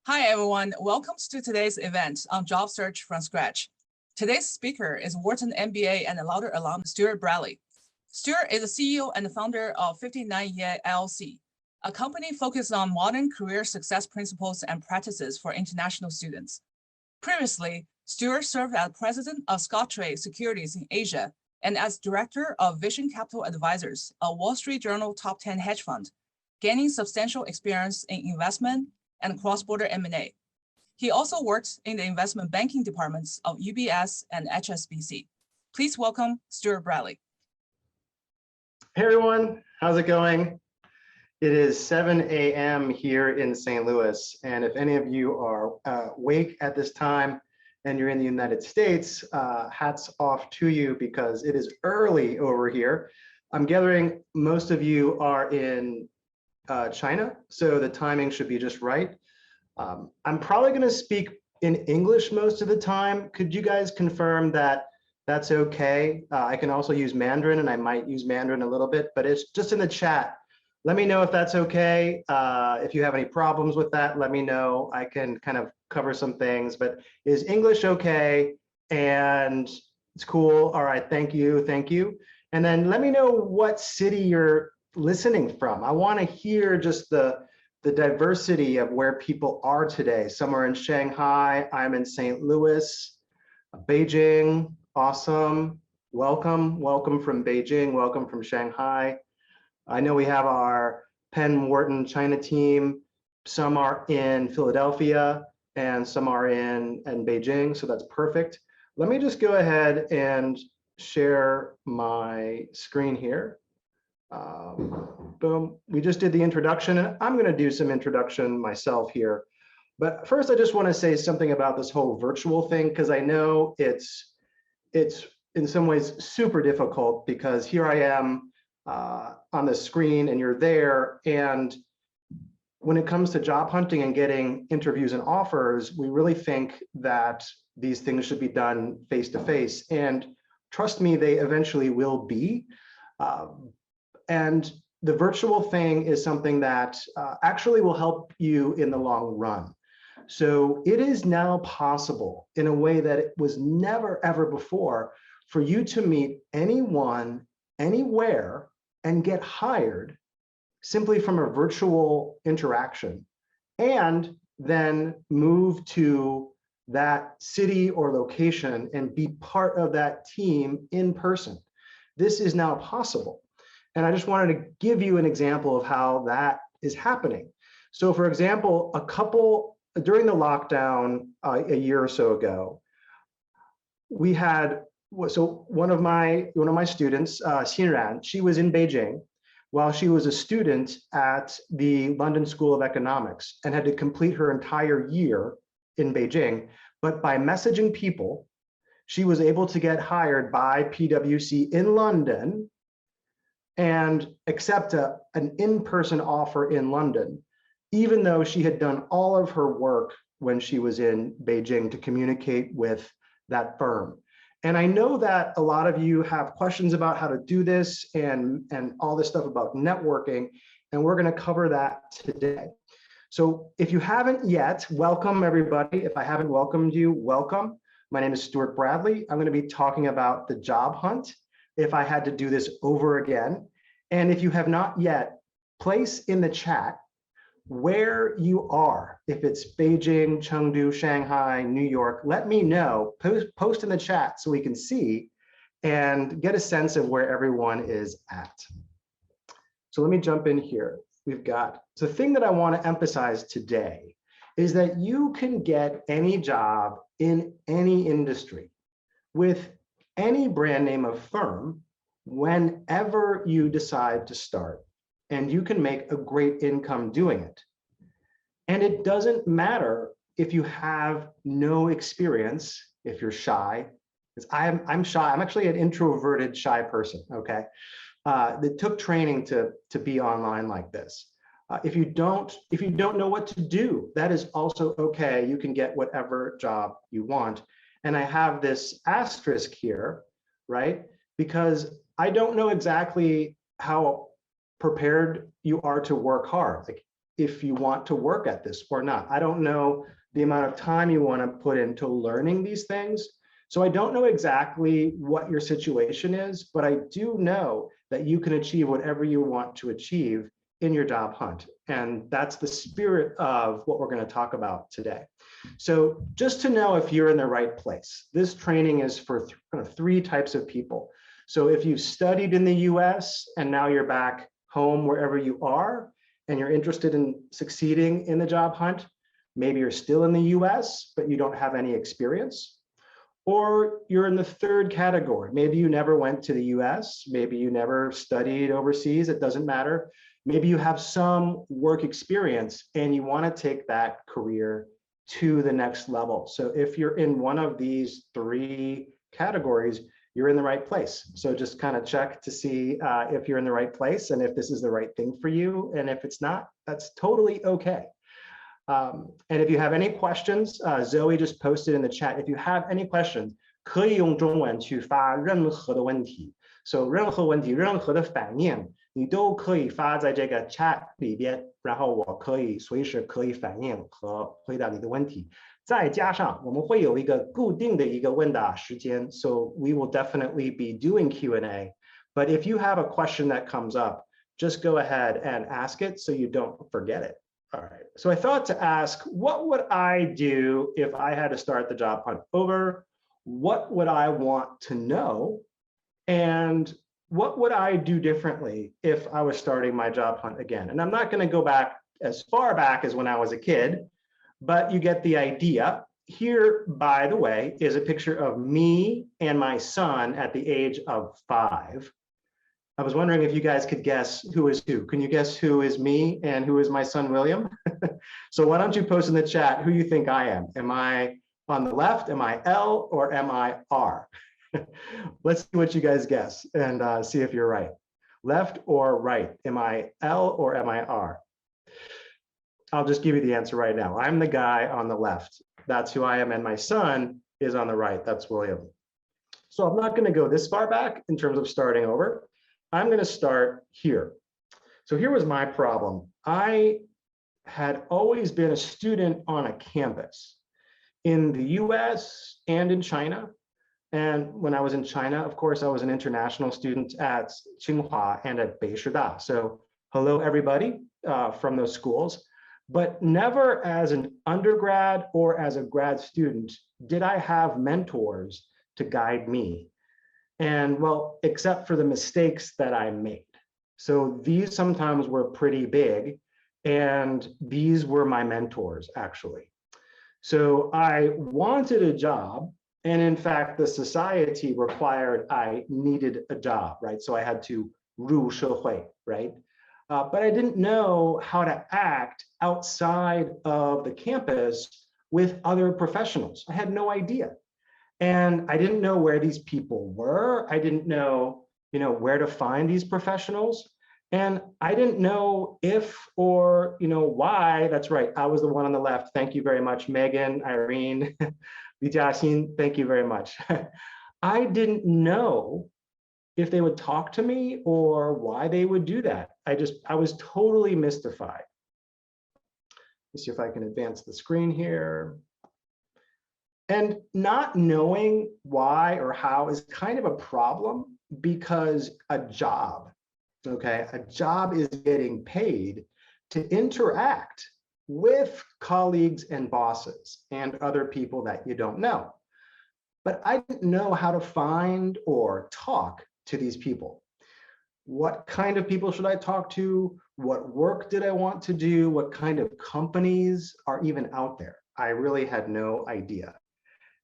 Hi, everyone. Welcome to today's event on Job Search from Scratch. Today's speaker is Wharton MBA and Lauder alum Stuart Bradley. Stuart is the CEO and founder of 59 Year LLC, a company focused on modern career success principles and practices for international students. Previously, Stuart served as president of Scottrade Securities in Asia and as director of Vision Capital Advisors, a Wall Street Journal top 10 hedge fund, gaining substantial experience in investment and cross-border M&A. He also worked in the investment banking departments of UBS and HSBC. Please welcome Stuart Bradley. Hey everyone, how's it going? It is 7 a.m. here in St. Louis, and if any of you are awake at this time and you're in the United States, hats off to you because it is early over here. I'm gathering most of you are in China, so the timing should be just right. I'm probably going to speak in English most of the time. Could you guys confirm that that's okay? I can also use Mandarin, and I might use Mandarin a little bit, but it's just in the chat. Let me know if that's okay. If you have any problems with that, let me know. I can kind of cover some things, but is English okay? And it's cool. All right, thank you, thank you. And then let me know what city you're listening from. I want to hear just the diversity of where people are today. Some are in Shanghai, I'm in St. Louis, Beijing, awesome. Welcome from Beijing, welcome from Shanghai. I know we have our Penn Wharton China team. Some are in Philadelphia and some are in Beijing, so that's perfect. Let me just go ahead and share my screen here. Boom, we just did the introduction, and I'm going to do some introduction myself here. But first, I just want to say something about this whole virtual thing, because I know it's in some ways super difficult, because here I am on the screen and you're there. And when it comes to job hunting and getting interviews and offers, we really think that these things should be done face to face. And trust me, they eventually will be. And the virtual thing is something that actually will help you in the long run. So it is now possible in a way that it was never ever before for you to meet anyone, anywhere, and get hired simply from a virtual interaction, and then move to that city or location and be part of that team in person. This is now possible. And I just wanted to give you an example of how that is happening. So for example, during the lockdown a year or so ago, we had, so one of my students, Xinran, she was in Beijing while she was a student at the London School of Economics and had to complete her entire year in Beijing. But by messaging people, she was able to get hired by PwC in London and accept an in-person offer in London, even though she had done all of her work when she was in Beijing to communicate with that firm. And I know that a lot of you have questions about how to do this and all this stuff about networking, and we're going to cover that today. So if you haven't yet, welcome everybody. If I haven't welcomed you, welcome. My name is Stuart Bradley. I'm going to be talking about the job hunt if I had to do this over again. And if you have not yet, place in the chat where you are. If it's Beijing, Chengdu, Shanghai, New York, let me know. Post in the chat so we can see and get a sense of where everyone is at. So let me jump in here. So the thing that I want to emphasize today is that you can get any job in any industry with any brand name of firm whenever you decide to start, and you can make a great income doing it. And it doesn't matter if you have no experience, if you're shy, because I'm shy. I'm actually an introverted, shy person, okay? That took training to be online like this. If you don't know what to do, that is also okay. You can get whatever job you want. And I have this asterisk here, right? Because I don't know exactly how prepared you are to work hard. Like, if you want to work at this or not. I don't know the amount of time you want to put into learning these things. So I don't know exactly what your situation is, but I do know that you can achieve whatever you want to achieve in your job hunt. And that's the spirit of what we're going to talk about today. So just to know if you're in the right place, this training is for three types of people. So if you've studied in the US and now you're back home wherever you are, and you're interested in succeeding in the job hunt, maybe you're still in the US, but you don't have any experience. Or you're in the third category. Maybe you never went to the US, maybe you never studied overseas, it doesn't matter. Maybe you have some work experience and you want to take that career to the next level. So if you're in one of these three categories, you're in the right place. So just kind of check to see if you're in the right place and if this is the right thing for you. And if it's not, that's totally okay. And if you have any questions, Zoe just posted in the chat. If you have any questions, 可以用中文去发任何的问题。So 任何问题、任何的反应，你都可以发在这个 chat 里边，然后我可以随时可以反应和回答你的问题。再加上我们会有一个固定的一个问答时间 ，so we will definitely be doing Q&A. But if you have a question that comes up, just go ahead and ask it so you don't forget it. All right, so I thought to ask, what would I do if I had to start the job hunt over? What would I want to know? And what would I do differently if I was starting my job hunt again? And I'm not going to go back as far back as when I was a kid, but you get the idea. Here, by the way, is a picture of me and my son at the age of 5. I was wondering if you guys could guess who is who. Can you guess who is me and who is my son, William? So why don't you post in the chat who you think I am? Am I on the left? Am I L or am I R? Let's see what you guys guess and see if you're right. Left or right? Am I L or am I R? I'll just give you the answer right now. I'm the guy on the left. That's who I am. And my son is on the right. That's William. So I'm not going to go this far back in terms of starting over. I'm going to start here. So here was my problem. I had always been a student on a campus in the US and in China. And when I was in China, of course, I was an international student at Tsinghua and at Beishida. So hello, everybody from those schools. But never as an undergrad or as a grad student did I have mentors to guide me. And well, except for the mistakes that I made. So these sometimes were pretty big, and these were my mentors, actually. So I wanted a job, and in fact, the society required I needed a job, right? So I had to 入社会, right? But I didn't know how to act outside of the campus with other professionals. I had no idea. And I didn't know where these people were. I didn't know, where to find these professionals. And I didn't know if or, why. That's right. I was the one on the left. Thank you very much, Megan, Irene, Vijasin. Thank you very much. I didn't know if they would talk to me or why they would do that. I was totally mystified. Let's see if I can advance the screen here. And not knowing why or how is kind of a problem, because a job, okay, a job is getting paid to interact with colleagues and bosses and other people that you don't know. But I didn't know how to find or talk to these people. What kind of people should I talk to? What work did I want to do? What kind of companies are even out there? I really had no idea.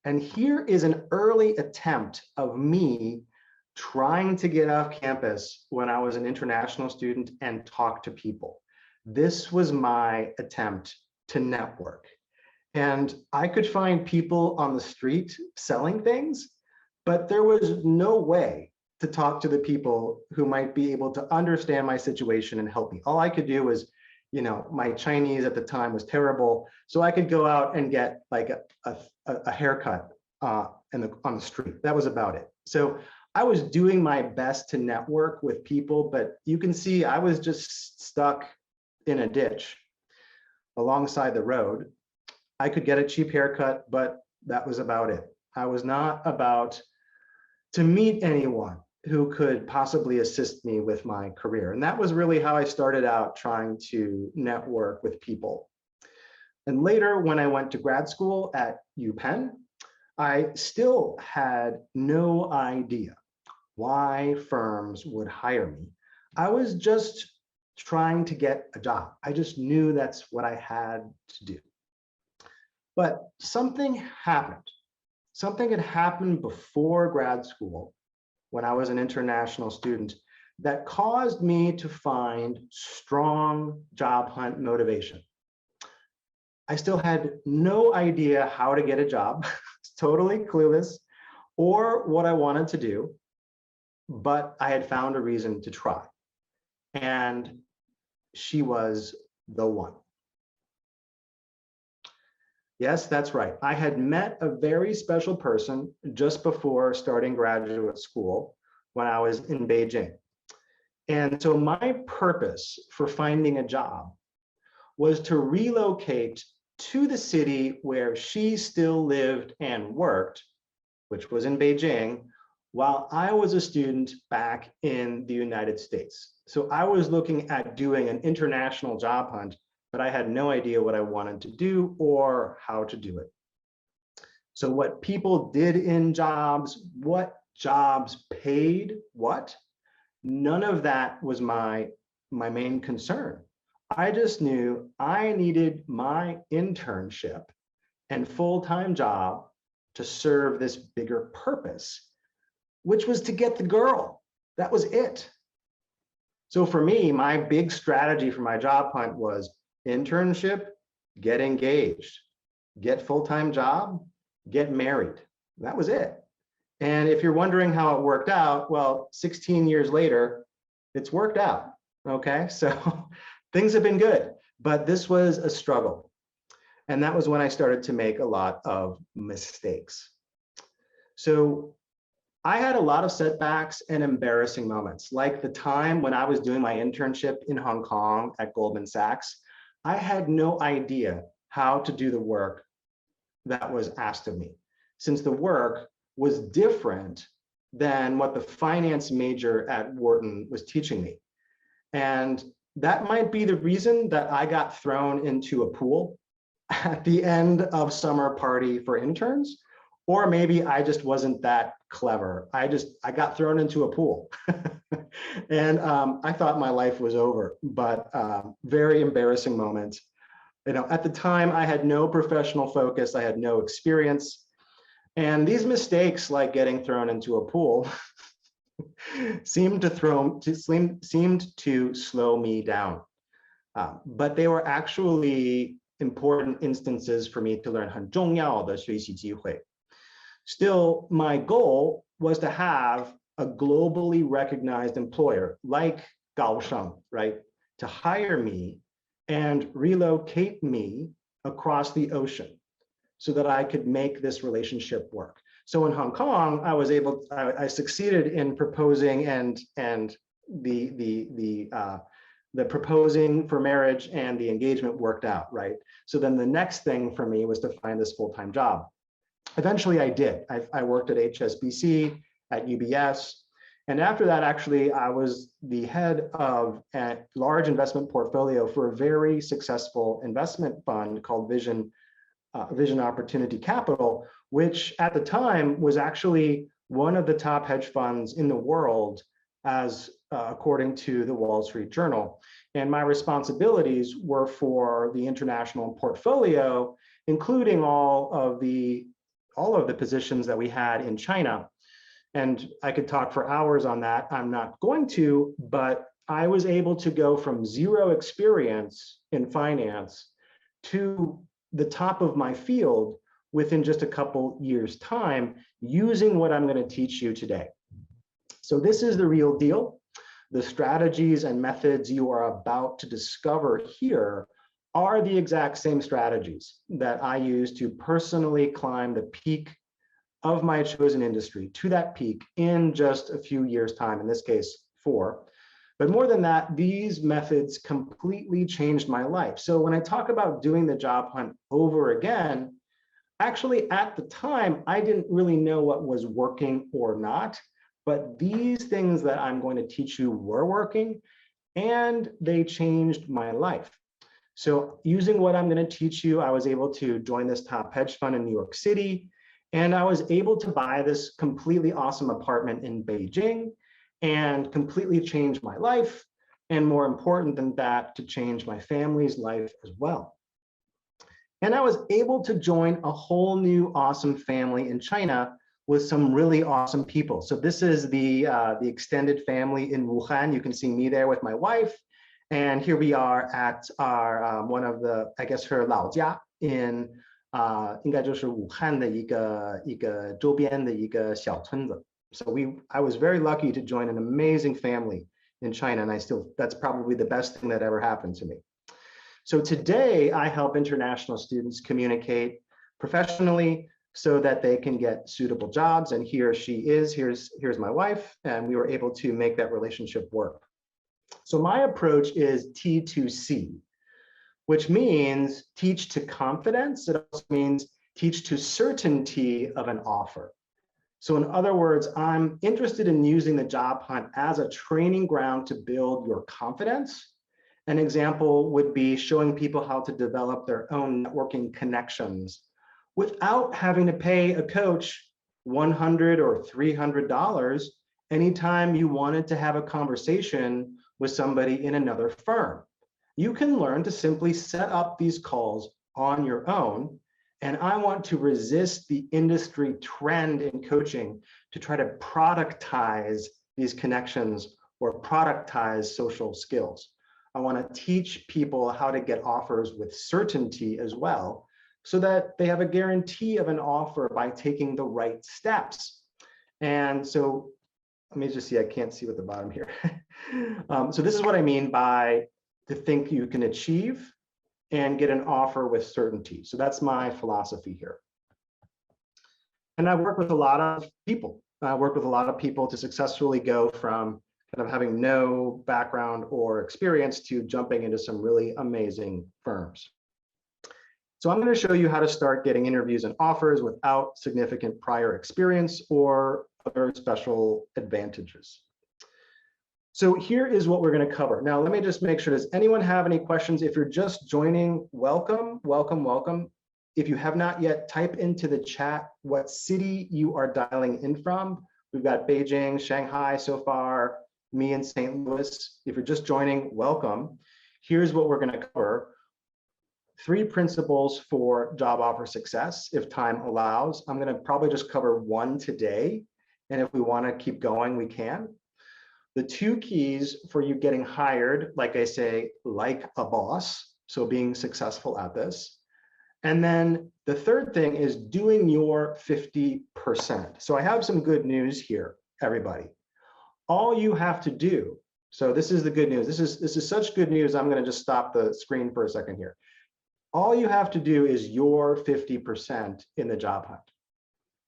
And here is an early attempt of me trying to get off campus when I was an international student and talk to people. This was my attempt to network. And I could find people on the street selling things, but there was no way to talk to the people who might be able to understand my situation and help me. All I could do was, my Chinese at the time was terrible. So I could go out and get like a haircut on the street. That was about it. So I was doing my best to network with people, but you can see I was just stuck in a ditch. alongside the road. I could get a cheap haircut, but that was about it. I was not about to meet anyone who could possibly assist me with my career. And that was really how I started out trying to network with people. And later, when I went to grad school at UPenn, I still had no idea why firms would hire me. I was just trying to get a job. I just knew that's what I had to do. But something happened. Something had happened before grad school when I was an international student that caused me to find strong job hunt motivation. I still had no idea how to get a job, totally clueless, or what I wanted to do, but I had found a reason to try. And she was the one. Yes, that's right. I had met a very special person just before starting graduate school when I was in Beijing. And so my purpose for finding a job was to relocate to the city where she still lived and worked, which was in Beijing, while I was a student back in the United States. So I was looking at doing an international job hunt, but I had no idea what I wanted to do or how to do it. So what people did in jobs, what jobs paid what, none of that was my main concern. I just knew I needed my internship and full-time job to serve this bigger purpose, which was to get the girl. That was it. So for me, my big strategy for my job hunt was internship, get engaged, get full-time job, get married. That was it. And if you're wondering how it worked out, well, 16 years later, it's worked out, okay? So things have been good, but this was a struggle. And that was when I started to make a lot of mistakes. So I had a lot of setbacks and embarrassing moments, like the time when I was doing my internship in Hong Kong at Goldman Sachs. I had no idea how to do the work that was asked of me, since the work was different than what the finance major at Wharton was teaching me. And that might be the reason that I got thrown into a pool at the end of summer party for interns, or maybe I just wasn't that clever. I got thrown into a pool and I thought my life was over, but very embarrassing moment. You know, at the time I had no professional focus, I had no experience. And these mistakes, like getting thrown into a pool, seemed to slow me down. But they were actually important instances for me to learn 很重要的学习机会. Still, my goal was to have a globally recognized employer like Kaohsiung, right, to hire me and relocate me across the ocean so that I could make this relationship work. So in Hong Kong, I succeeded in proposing and the proposing for marriage and the engagement worked out, right? So then the next thing for me was to find this full-time job. Eventually I did. I worked at HSBC, at UBS. And after that, actually, I was the head of a large investment portfolio for a very successful investment fund called Vision Opportunity Capital, which at the time was actually one of the top hedge funds in the world, as according to the Wall Street Journal. And my responsibilities were for the international portfolio, including all of the positions that we had in China. And I could talk for hours on that. I'm not going to, but I was able to go from zero experience in finance to the top of my field within just a couple years' time, using what I'm going to teach you today. So this is the real deal. The strategies and methods you are about to discover here are the exact same strategies that I use to personally climb the peak of my chosen industry, to that peak in just a few years' time, in this case, 4. But more than that, these methods completely changed my life. So when I talk about doing the job hunt over again, actually at the time, I didn't really know what was working or not, but these things that I'm going to teach you were working, and they changed my life. So using what I'm going to teach you, I was able to join this top hedge fund in New York City, and I was able to buy this completely awesome apartment in Beijing and completely change my life. And more important than that, to change my family's life as well. And I was able to join a whole new awesome family in China with some really awesome people. So this is the extended family in Wuhan. You can see me there with my wife. And here we are at our one of the, I guess, her 老家 in 应该就是武汉的一个周边的一个小村子. So I was very lucky to join an amazing family in China, and that's probably the best thing that ever happened to me. So today I help international students communicate professionally so that they can get suitable jobs. And here she is, here's my wife, and we were able to make that relationship work. So my approach is T2C, which means teach to confidence. It also means teach to certainty of an offer. So in other words, I'm interested in using the job hunt as a training ground to build your confidence. An example would be showing people how to develop their own networking connections without having to pay a coach $100 or $300 anytime you wanted to have a conversation with somebody in another firm. You can learn to simply set up these calls on your own. And I want to resist the industry trend in coaching to try to productize these connections or productize social skills. I want to teach people how to get offers with certainty as well, so that they have a guarantee of an offer by taking the right steps. And so let me just see, I can't see at the bottom here. So this is what I mean by to think you can achieve and get an offer with certainty. So that's my philosophy here. And I work with a lot of people. I work with a lot of people to successfully go from kind of having no background or experience to jumping into some really amazing firms. So I'm going to show you how to start getting interviews and offers without significant prior experience or other special advantages. So here is what we're going to cover. Now, let me just make sure, does anyone have any questions? If you're just joining, welcome, welcome, welcome. If you have not yet, type into the chat what city you are dialing in from. We've got Beijing, Shanghai so far, me in St. Louis. If you're just joining, welcome. Here's what we're going to cover. 3 principles for job offer success, if time allows. I'm going to probably just cover 1 today. And if we want to keep going, we can. The 2 keys for you getting hired, like I say, like a boss, so being successful at this. And then the 3rd thing is doing your 50%. So I have some good news here, everybody. All you have to do, so this is the good news. This is such good news, I'm going to just stop the screen for a second here. All you have to do is your 50% in the job hunt.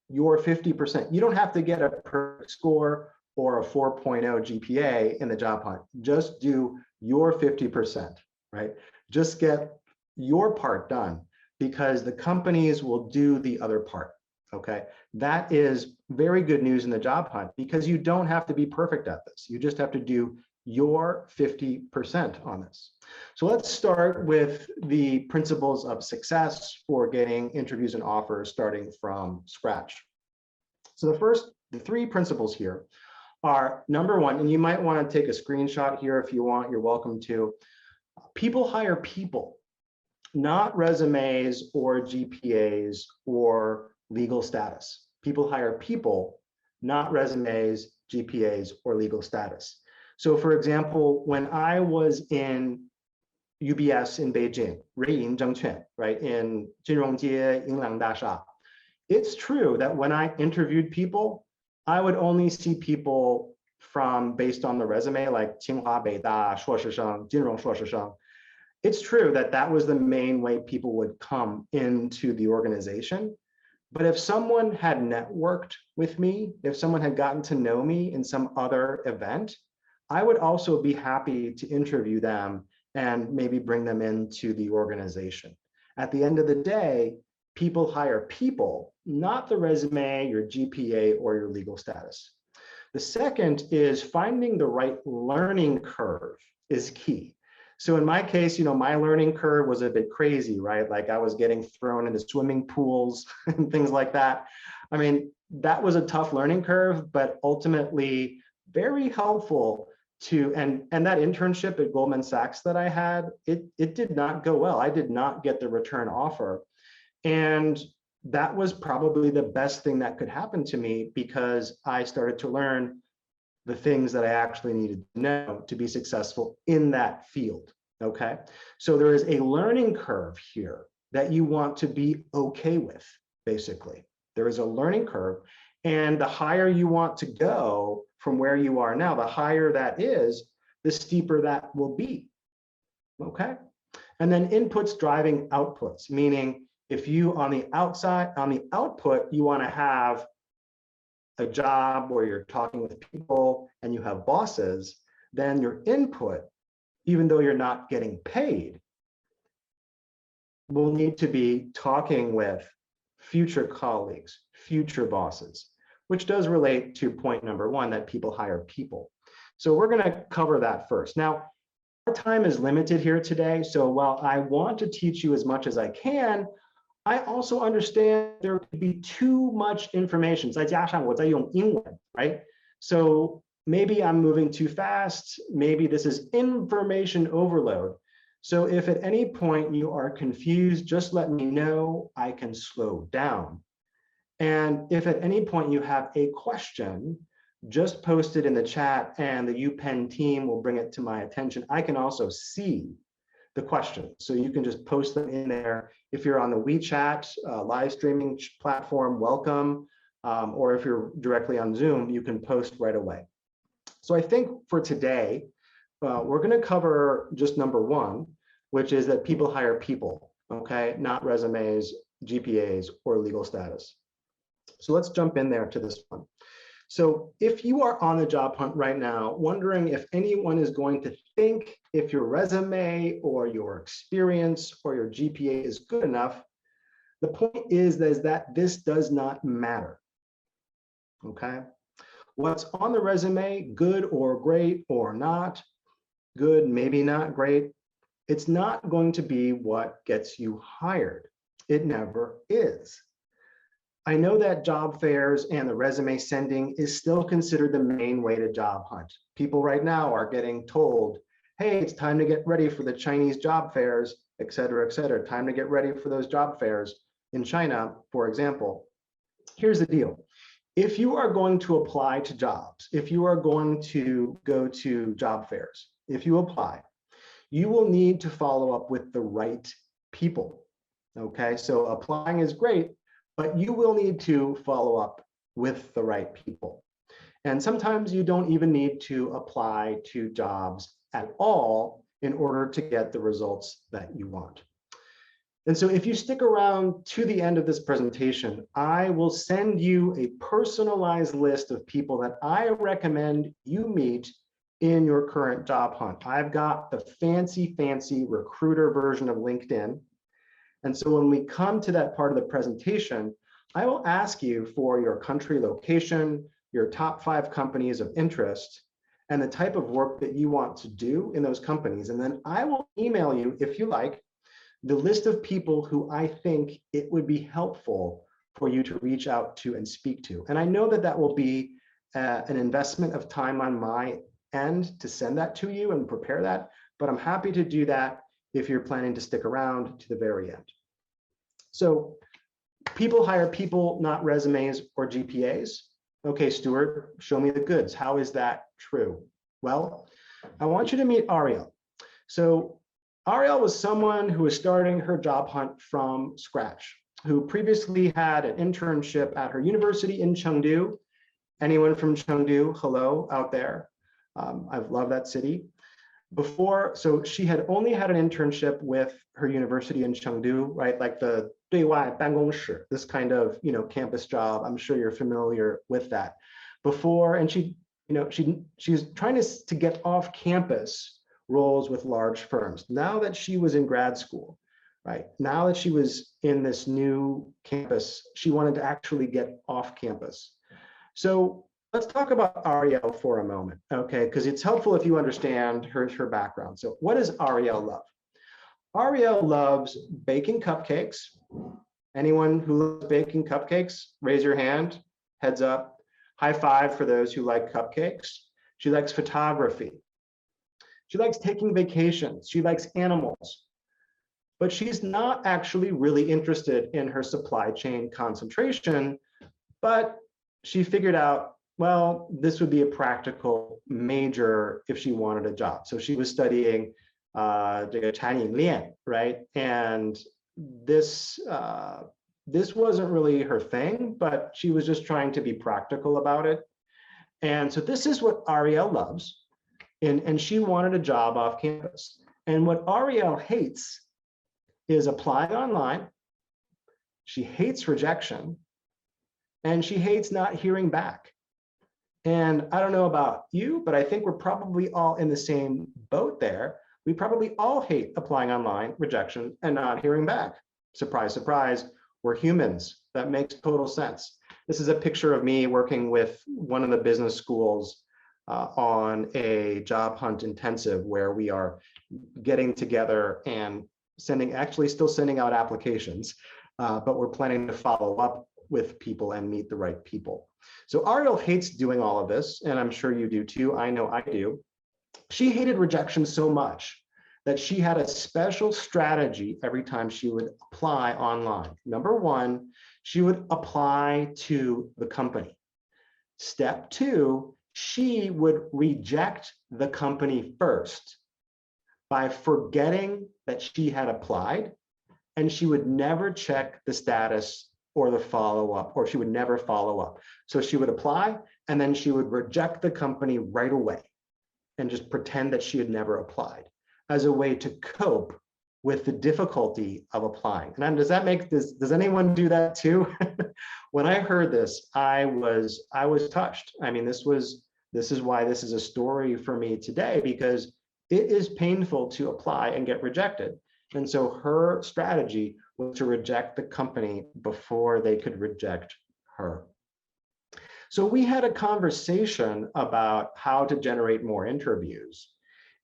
Your 50%. You don't have to get a perfect score or a 4.0 GPA in the job hunt. Just do your 50%, right? Just get your part done, because the companies will do the other part, okay? That is very good news in the job hunt, because you don't have to be perfect at this. You just have to do your 50% on this. So let's start with the principles of success for getting interviews and offers starting from scratch. So the 3 principles here are, number 1, and you might want to take a screenshot here if you want, you're welcome to. People hire people, not resumes or GPAs or legal status. People hire people, not resumes, GPAs, or legal status. So for example, when I was in UBS in Beijing, 瑞银证券, right, in 金融街银廊大厦, it's true that when I interviewed people, I would only see people based on the resume, like 清华北大硕士生, 金融硕士生. It's true that that was the main way people would come into the organization. But if someone had networked with me, if someone had gotten to know me in some other event, I would also be happy to interview them and maybe bring them into the organization. At the end of the day, people hire people, not the resume, your GPA, or your legal status. The second is finding the right learning curve is key. So in my case, my learning curve was a bit crazy, right? Like I was getting thrown into swimming pools and things like that. I mean, that was a tough learning curve, but ultimately very helpful and that internship at Goldman Sachs that I had, it did not go well. I did not get the return offer. And that was probably the best thing that could happen to me because I started to learn the things that I actually needed to know to be successful in that field, okay? So there is a learning curve here that you want to be okay with, basically. There is a learning curve, and the higher you want to go from where you are now, the higher that is, the steeper that will be, okay? And then inputs driving outputs, meaning if you on the output, you want to have a job where you're talking with people and you have bosses, then your input, even though you're not getting paid, will need to be talking with future colleagues, future bosses, which does relate to point number one, that people hire people. So we're going to cover that first. Now, our time is limited here today. So while I want to teach you as much as I can, I also understand there could be too much information. 再加上我在用英文, right? So maybe I'm moving too fast. Maybe this is information overload. So if at any point you are confused, just let me know. I can slow down. And if at any point you have a question, just post it in the chat and the UPenn team will bring it to my attention. I can also see the question, so you can just post them in there. If you're on the WeChat live streaming platform, welcome. Or if you're directly on Zoom, you can post right away. So I think for today, we're going to cover just number one, which is that people hire people, okay, not resumes, GPAs, or legal status. So let's jump in there to this one. So if you are on the job hunt right now, wondering if anyone is going to think if your resume or your experience or your GPA is good enough, the point is that this does not matter, okay? What's on the resume, good or great or not, good, maybe not great, it's not going to be what gets you hired. It never is. I know that job fairs and the resume sending is still considered the main way to job hunt. People right now are getting told, hey, it's time to get ready for the Chinese job fairs, et cetera, time to get ready for those job fairs in China, for example. Here's the deal. If you are going to apply to jobs, if you are going to go to job fairs, if you apply, you will need to follow up with the right people, okay? So applying is great, but you will need to follow up with the right people. And sometimes you don't even need to apply to jobs at all in order to get the results that you want. And so if you stick around to the end of this presentation, I will send you a personalized list of people that I recommend you meet in your current job hunt. I've got the fancy recruiter version of LinkedIn. And so when we come to that part of the presentation, I will ask you for your country location, your top 5 companies of interest, and the type of work that you want to do in those companies. And then I will email you, if you like, the list of people who I think it would be helpful for you to reach out to and speak to. And I know that that will be an investment of time on my end to send that to you and prepare that, but I'm happy to do that if you're planning to stick around to the very end. So people hire people, not resumes or GPAs. Okay, Stuart, show me the goods. How is that true? Well, I want you to meet Ariel. So Ariel was someone who was starting her job hunt from scratch, who previously had an internship at her university in Chengdu. Anyone from Chengdu, hello out there. I love that city. So she had only had an internship with her university in Chengdu, right? Like the 对外办公室, this kind of, campus job. I'm sure you're familiar with that. And she she's trying to get off campus roles with large firms. Now that she was in grad school, right? Now that she was in this new campus, she wanted to actually get off campus. So let's talk about Ariel for a moment, okay? Because it's helpful if you understand her background. So what does Ariel love? Ariel loves baking cupcakes. Anyone who loves baking cupcakes, raise your hand, heads up. High five for those who like cupcakes. She likes photography. She likes taking vacations. She likes animals. But she's not actually really interested in her supply chain concentration, but she figured out, well, this would be a practical major if she wanted a job. So she was studying Chinese Lian, right? And this wasn't really her thing, but she was just trying to be practical about it. And so this is what Ariel loves. And she wanted a job off campus. And what Ariel hates is applying online. She hates rejection. And she hates not hearing back. And I don't know about you, but I think we're probably all in the same boat there. We probably all hate applying online, rejection, and not hearing back. Surprise, surprise, we're humans. That makes total sense. This is a picture of me working with one of the business schools on a job hunt intensive where we are getting together and still sending out applications, but we're planning to follow up with people and meet the right people. So Ariel hates doing all of this, and I'm sure you do too. I know I do. She hated rejection so much that she had a special strategy every time she would apply online. Number one, she would apply to the company. Step two, she would reject the company first by forgetting that she had applied, and she would never check the status or the follow-up, or she would never follow up. So she would apply, and then she would reject the company right away and just pretend that she had never applied as a way to cope with the difficulty of applying. And does anyone do that too? When I heard this, I was touched. I mean, this is why this is a story for me today, because it is painful to apply and get rejected. And so her strategy was to reject the company before they could reject her. So we had a conversation about how to generate more interviews.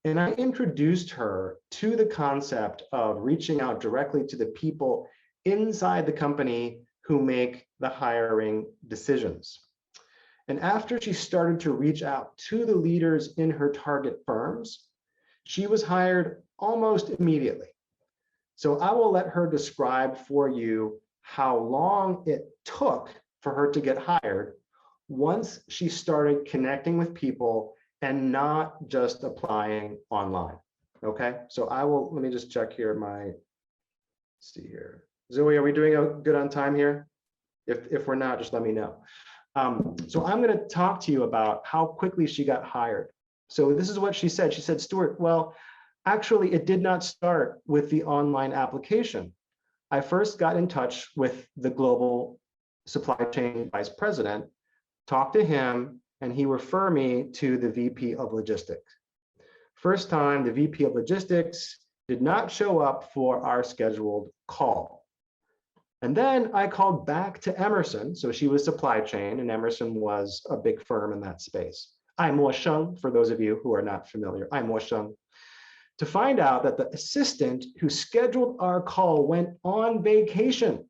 And I introduced her to the concept of reaching out directly to the people inside the company who make the hiring decisions. And after she started to reach out to the leaders in her target firms, she was hired almost immediately. So I will let her describe for you how long it took for her to get hired once she started connecting with people and not just applying online. Okay, so let me just check here let's see here. Zoe, are we doing good on time here? If we're not, just let me know. So I'm going to talk to you about how quickly she got hired. So this is what she said. She said, Stuart, well, actually, it did not start with the online application. I first got in touch with the global supply chain vice president, talked to him, and he referred me to the VP of logistics. First time, the VP of logistics did not show up for our scheduled call. And then I called back to Emerson. So she was supply chain, and Emerson was a big firm in that space. Mo Sheng, for those of you who are not familiar, Mo Sheng, to find out that the assistant who scheduled our call went on vacation.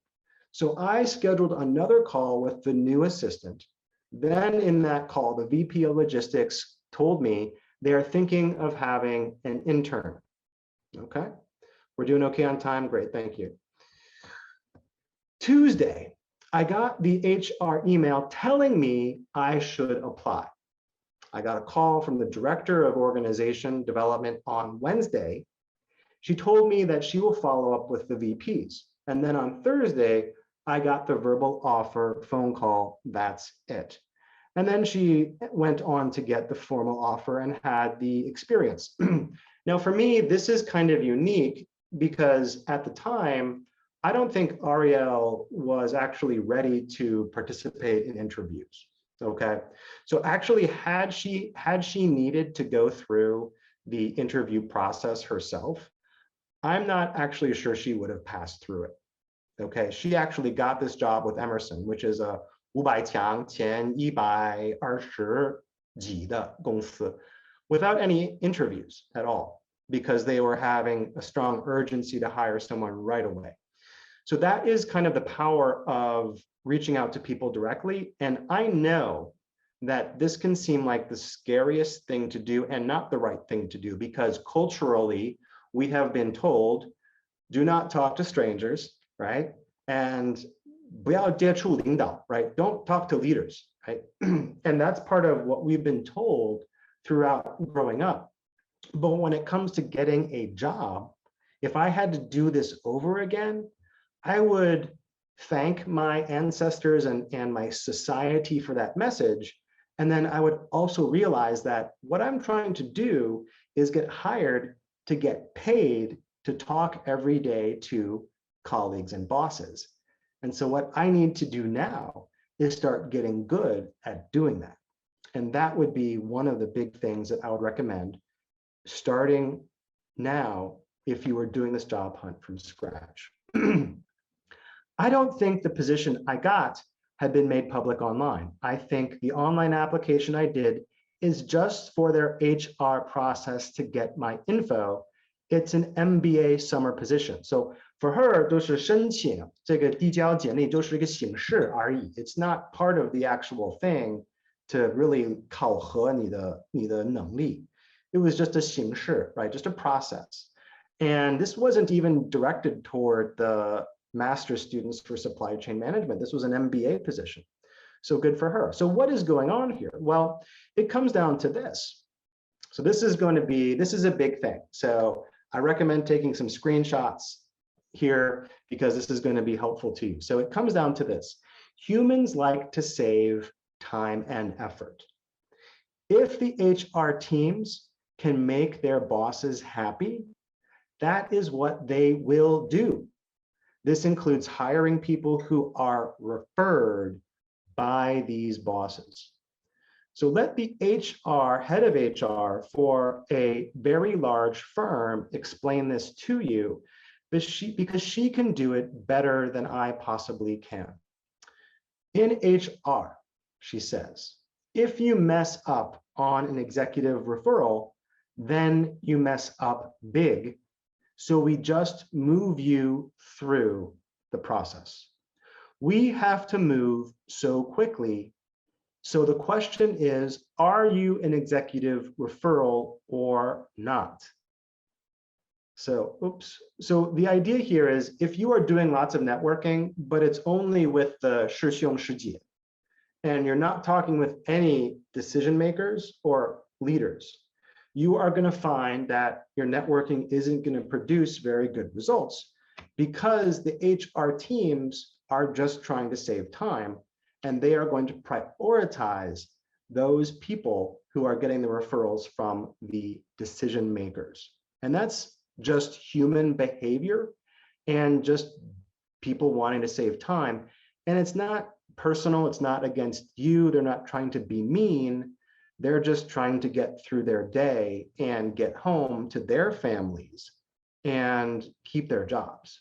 So I scheduled another call with the new assistant. Then in that call, the VP of logistics told me they are thinking of having an intern. Okay, we're doing okay on time, great, thank you. Tuesday, I got the HR email telling me I should apply. I got a call from the director of organization development on Wednesday. She told me that she will follow up with the VPs. And then on Thursday, I got the verbal offer phone call, that's it. And then she went on to get the formal offer and had the experience. Now for me, this is kind of unique because at the time, I don't think Ariel was actually ready to participate in interviews. Okay, so actually, had she needed to go through the interview process herself, I'm not actually sure she would have passed through it. Okay, she actually got this job with Emerson, which is a 500强前120级的公司, without any interviews at all, because they were having a strong urgency to hire someone right away. So that is kind of the power of reaching out to people directly. And I know that this can seem like the scariest thing to do and not the right thing to do, because culturally, we have been told, do not talk to strangers, right? And 不要接触领导, right? Don't talk to leaders, right? And that's part of what we've been told throughout growing up. But when it comes to getting a job, if I had to do this over again, I would thank my ancestors and my society for that message. And then I would also realize that what I'm trying to do is get hired to get paid to talk every day to colleagues and bosses. And so what I need to do now is start getting good at doing that. And that would be one of the big things that I would recommend starting now if you were doing this job hunt from scratch. I don't think the position I got had been made public online. I think the online application I did is just for their HR process to get my info. It's an MBA summer position. So for her, 都是申请这个递交简历就是一个形式而已. It's not part of the actual thing to really 考核你的能力. It was just a 形式, right? Just a process. And this wasn't even directed toward the master's students for supply chain management. This was an MBA position. So good for her. So what is going on here? Well, it comes down to this. So this is a big thing. So I recommend taking some screenshots here because this is going to be helpful to you. So it comes down to this. Humans like to save time and effort. If the HR teams can make their bosses happy, that is what they will do. This includes hiring people who are referred by these bosses. So let the head of HR for a very large firm explain this to you, because she can do it better than I possibly can. In HR, she says, if you mess up on an executive referral, then you mess up big. So we just move you through the process. We have to move so quickly. So the question is, are you an executive referral or not? So the idea here is, if you are doing lots of networking, but it's only with the 师兄师姐, and you're not talking with any decision makers or leaders, you are going to find that your networking isn't going to produce very good results, because the HR teams are just trying to save time, and they are going to prioritize those people who are getting the referrals from the decision makers. And that's just human behavior and just people wanting to save time. And it's not personal, it's not against you, they're not trying to be mean. They're just trying to get through their day and get home to their families and keep their jobs.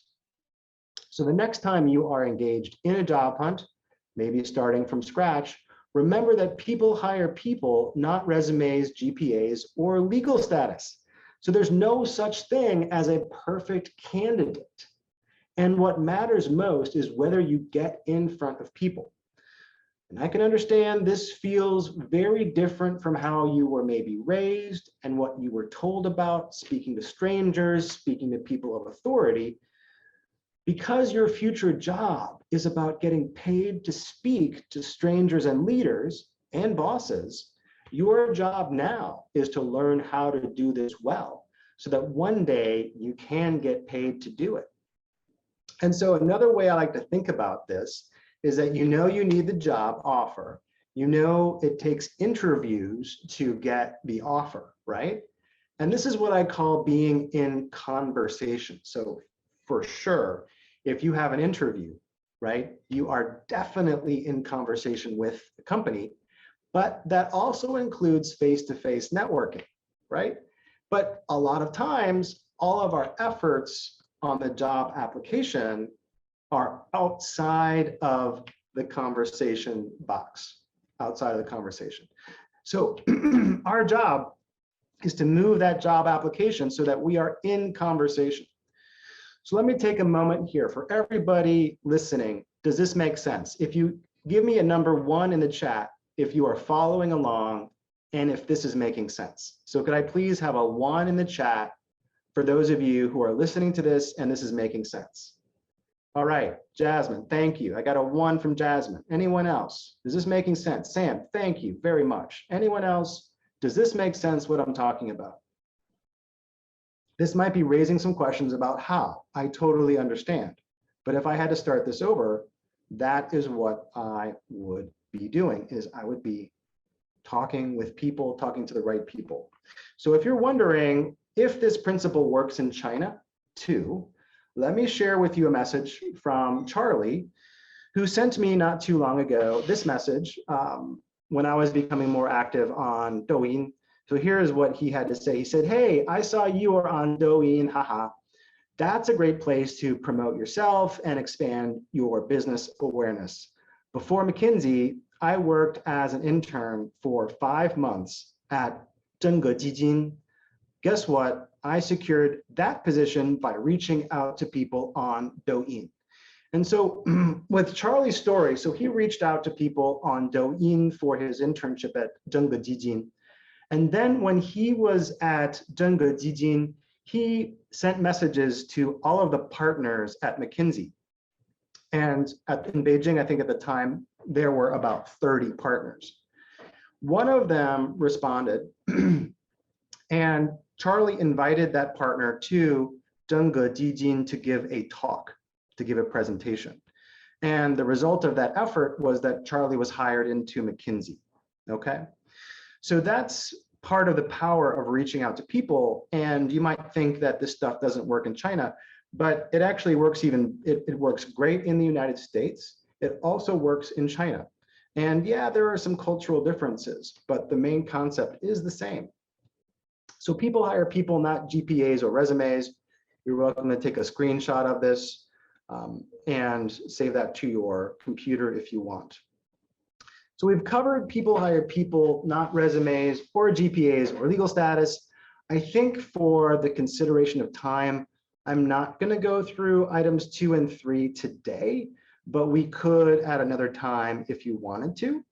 So the next time you are engaged in a job hunt, maybe starting from scratch, remember that people hire people, not resumes, GPAs, or legal status. So there's no such thing as a perfect candidate. And what matters most is whether you get in front of people. And I can understand this feels very different from how you were maybe raised and what you were told about speaking to strangers, speaking to people of authority, because your future job is about getting paid to speak to strangers and leaders and bosses. Your job now is to learn how to do this well, so that one day you can get paid to do it. And so another way I like to think about this is that you need the job offer. It takes interviews to get the offer, right? And this is what I call being in conversation. So for sure, if you have an interview, right, you are definitely in conversation with the company. but that also includes face-to-face networking, right? But a lot of times, all of our efforts on the job application are outside of the conversation box, outside of the conversation. So our job is to move that job application so that we are in conversation. So let me take a moment here for everybody listening. Does this make sense? If you give me a number 1 in the chat, if you are following along and if this is making sense. So could I please have a 1 in the chat for those of you who are listening to this and this is making sense? All right, Jasmine, thank you. I got a 1 from Jasmine. Anyone else? Is this making sense? Sam, thank you very much. Anyone else? Does this make sense what I'm talking about? This might be raising some questions about how. I totally understand. But if I had to start this over, that is what I would be doing, is I would be talking with people, talking to the right people. So if you're wondering if this principle works in China too, let me share with you a message from Charlie, who sent me not too long ago this message when I was becoming more active on Douyin. So here's what he had to say. He said, "Hey, I saw you are on Douyin, haha. That's a great place to promote yourself and expand your business awareness. Before McKinsey, I worked as an intern for 5 months at Zhenge Jijin. Guess what? I secured that position by reaching out to people on Douyin." And so with Charlie's story, so he reached out to people on Douyin for his internship at Zhenge Jijin. And then when he was at Zhenge Jijin, he sent messages to all of the partners at McKinsey. And in Beijing, I think at the time, there were about 30 partners. One of them responded, and Charlie invited that partner to Zhenge Jijin to give a talk, to give a presentation. And the result of that effort was that Charlie was hired into McKinsey, okay? So that's part of the power of reaching out to people. And you might think that this stuff doesn't work in China, but it actually works it works great in the United States. It also works in China. And yeah, there are some cultural differences, but the main concept is the same. So people hire people, not GPAs or resumes. You're welcome to take a screenshot of this and save that to your computer if you want. So we've covered people hire people, not resumes or GPAs or legal status. I think for the consideration of time, I'm not going to go through items 2 and 3 today, but we could at another time if you wanted to.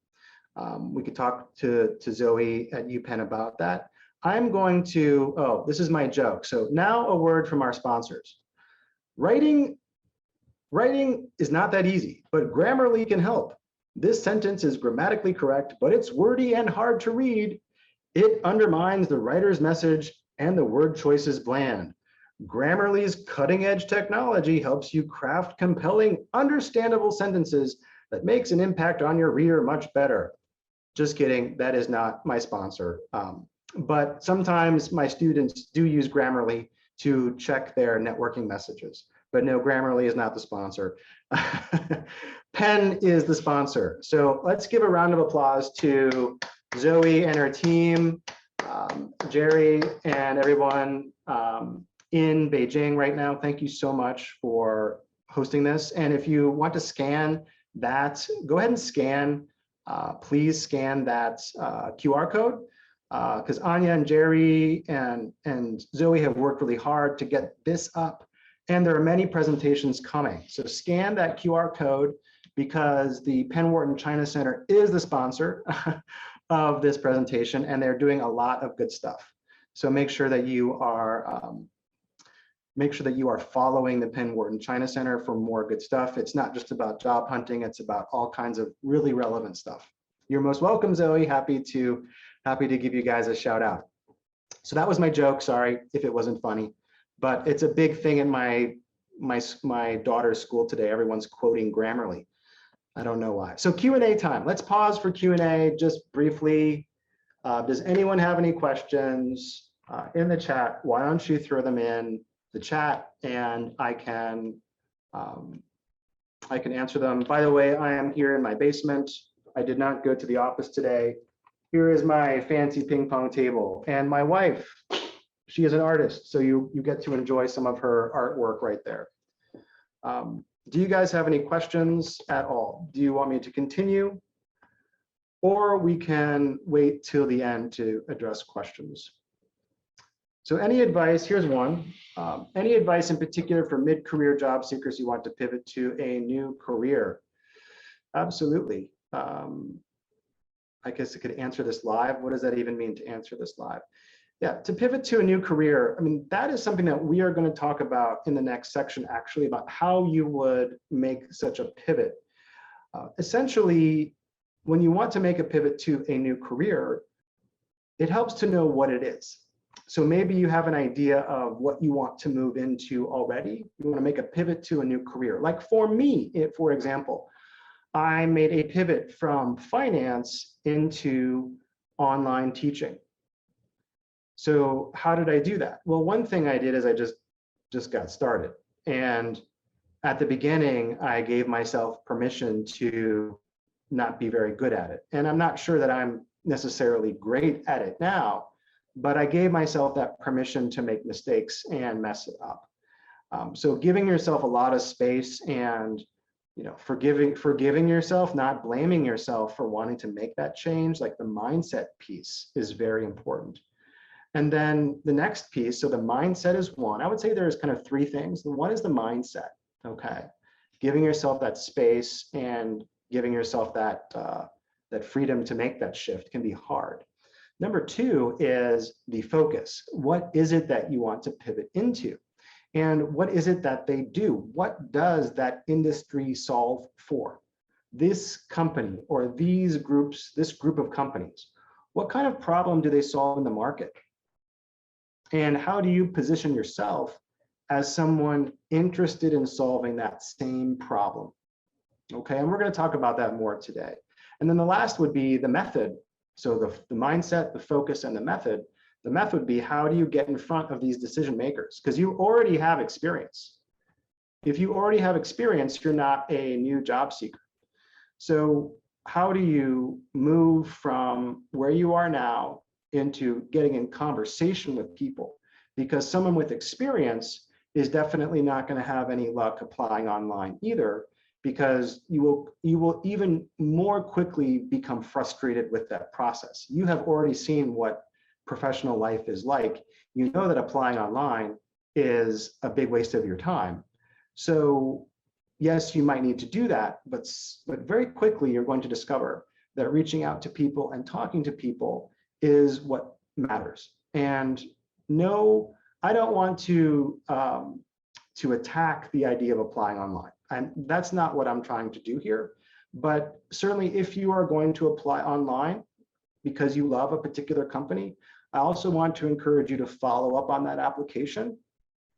We could talk to Zoe at UPenn about that. I'm going to, oh, this is my joke. So now a word from our sponsors. Writing is not that easy, but Grammarly can help. This sentence is grammatically correct, but it's wordy and hard to read. It undermines the writer's message and the word choice is bland. Grammarly's cutting-edge technology helps you craft compelling, understandable sentences that makes an impact on your reader much better. Just kidding, that is not my sponsor. But sometimes my students do use Grammarly to check their networking messages. But no, Grammarly is not the sponsor. Penn is the sponsor. So let's give a round of applause to Zoe and her team, Jerry and everyone in Beijing right now. Thank you so much for hosting this. And if you want to scan that, go ahead and scan, please scan that QR code, because Anya and Jerry and Zoe have worked really hard to get this up. And there are many presentations coming. So scan that QR code because the Penn Wharton China Center is the sponsor of this presentation, and they're doing a lot of good stuff. So make sure that you are following the Penn Wharton China Center for more good stuff. It's not just about job hunting; it's about all kinds of really relevant stuff. You're most welcome, Zoe. Happy to give you guys a shout out. So that was my joke. Sorry if it wasn't funny. But it's a big thing in my daughter's school today. Everyone's quoting Grammarly. I don't know why. So Q&A time. Let's pause for Q&A just briefly. Does anyone have any questions in the chat? Why don't you throw them in the chat and I can answer them. By the way, I am here in my basement. I did not go to the office today. Here is my fancy ping pong table. And my wife, she is an artist, so you get to enjoy some of her artwork right there. Do you guys have any questions at all? Do you want me to continue? Or we can wait till the end to address questions. So any advice, here's one. Any advice in particular for mid-career job seekers who want to pivot to a new career? Absolutely. I guess I could answer this live. What does that even mean to answer this live? Yeah, to pivot to a new career, I mean, that is something that we are going to talk about in the next section, actually, about how you would make such a pivot. Essentially, when you want to make a pivot to a new career, it helps to know what it is. So maybe you have an idea of what you want to move into already. You want to make a pivot to a new career. Like for me, for example, I made a pivot from finance into online teaching. So how did I do that? Well, one thing I did is I just got started. And at the beginning, I gave myself permission to not be very good at it. And I'm not sure that I'm necessarily great at it now, but I gave myself that permission to make mistakes and mess it up. So giving yourself a lot of space and forgiving yourself, not blaming yourself for wanting to make that change, like the mindset piece is very important. And then the next piece, so the mindset is one. I would say there's kind of three things. One is the mindset, okay? Giving yourself that space and giving yourself that, that freedom to make that shift can be hard. Number two is the focus. What is it that you want to pivot into? And what is it that they do? What does that industry solve for? This company or these groups, this group of companies, what kind of problem do they solve in the market? And how do you position yourself as someone interested in solving that same problem? Okay, and we're going to talk about that more today. And then the last would be the method. So the mindset, the focus, and the method. The method would be, how do you get in front of these decision makers? Because you already have experience. If you already have experience, you're not a new job seeker. So how do you move from where you are now into getting in conversation with people? Because someone with experience is definitely not going to have any luck applying online either, because you will even more quickly become frustrated with that process. You have already seen what professional life is like. You know that applying online is a big waste of your time. So yes, you might need to do that, but very quickly you're going to discover that reaching out to people and talking to people is what matters. And no, I don't want to attack the idea of applying online. And that's not what I'm trying to do here. But certainly if you are going to apply online because you love a particular company, I also want to encourage you to follow up on that application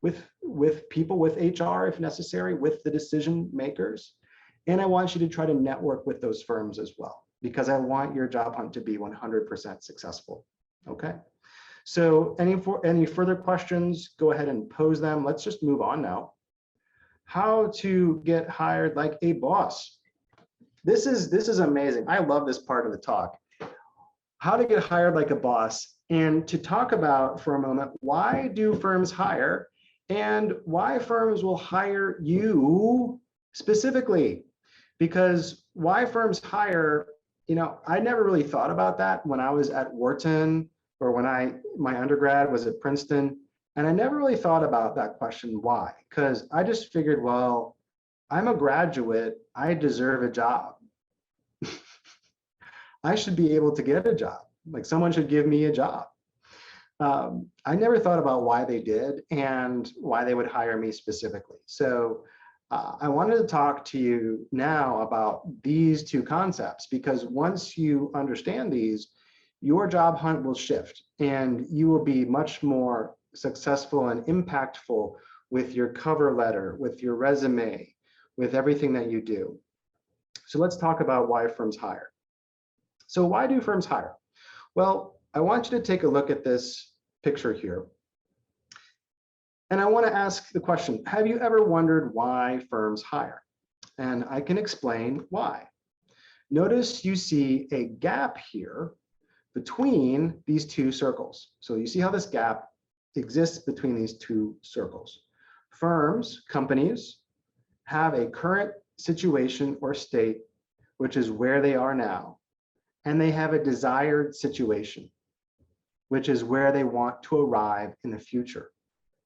with people, with HR if necessary, with the decision makers. And I want you to try to network with those firms as well, because I want your job hunt to be 100% successful. Okay. So any further questions, go ahead and pose them. Let's just move on now. How to get hired like a boss. This is amazing. I love this part of the talk. How to get hired like a boss, and to talk about for a moment, why do firms hire and why firms will hire you specifically? Because why firms hire, I never really thought about that when I was at Wharton or when my undergrad was at Princeton. And I never really thought about that question, why? Because I just figured, well, I'm a graduate, I deserve a job. I should be able to get a job. Like someone should give me a job. I never thought about why they did and why they would hire me specifically. So I wanted to talk to you now about these two concepts, because once you understand these, your job hunt will shift and you will be much more successful and impactful with your cover letter, with your resume, with everything that you do. So let's talk about why firms hire. So why do firms hire? Well, I want you to take a look at this picture here. And I want to ask the question, have you ever wondered why firms hire? And I can explain why. Notice you see a gap here between these two circles. So you see how this gap exists between these two circles. Firms, companies, have a current situation or state, which is where they are now, and they have a desired situation, which is where they want to arrive in the future.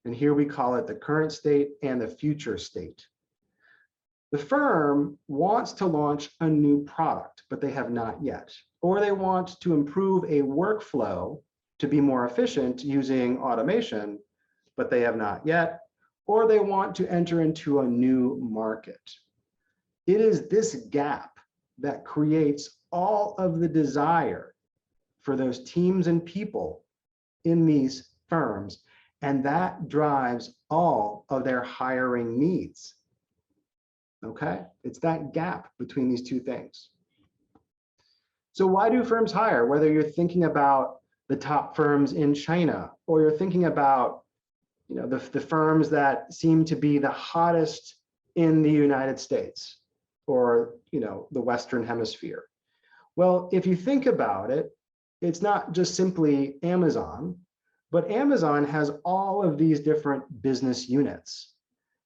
And here we call it the current state and the future state. The firm wants to launch a new product, but they have not yet. Or they want to improve a workflow to be more efficient using automation, but they have not yet. Or they want to enter into a new market. It is this gap that creates all of the desire for those teams and people in these firms, and that drives all of their hiring needs. Okay, it's that gap between these two things. So why do firms hire? Whether you're thinking about the top firms in China, or you're thinking about the firms that seem to be the hottest in the United States or the Western Hemisphere. Well, if you think about it, it's not just simply Amazon, but Amazon has all of these different business units.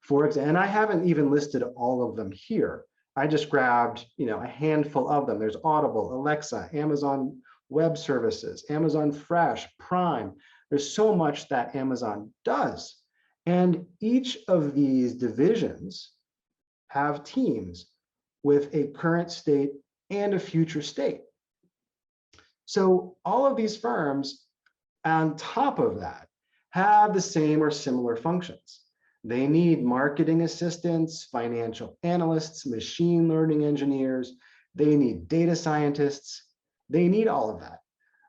For example, and I haven't even listed all of them here. I just grabbed a handful of them. There's Audible, Alexa, Amazon Web Services, Amazon Fresh, Prime. There's so much that Amazon does. And each of these divisions have teams with a current state and a future state. So all of these firms on top of that have the same or similar functions. They need marketing assistants, financial analysts, machine learning engineers. They need data scientists. They need all of that.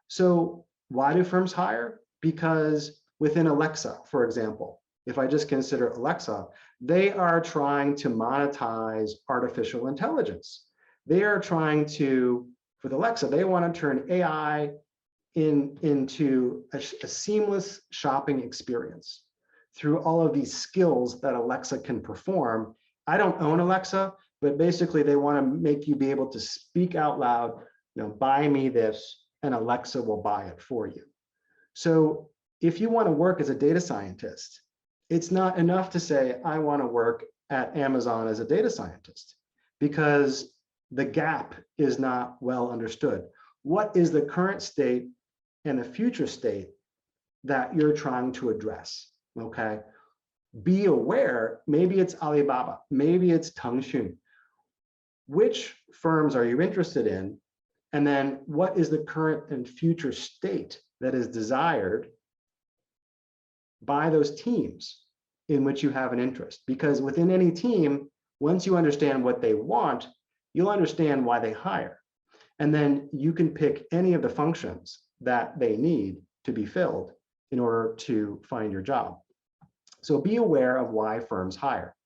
So why do firms hire? Because within Alexa, for example, if I just consider Alexa, they are trying to monetize artificial intelligence. They are trying to, with Alexa, they want to turn AI into a seamless shopping experience through all of these skills that Alexa can perform. I don't own Alexa, but basically they want to make you be able to speak out loud, buy me this, and Alexa will buy it for you. So if you want to work as a data scientist, it's not enough to say, I want to work at Amazon as a data scientist, because the gap is not well understood. What is the current state and the future state that you're trying to address? Okay, be aware, maybe it's Alibaba, maybe it's Tengxun. Which firms are you interested in? And then what is the current and future state that is desired by those teams in which you have an interest? Because within any team, once you understand what they want, you'll understand why they hire. And then you can pick any of the functions that they need to be filled in order to find your job. So be aware of why firms hire.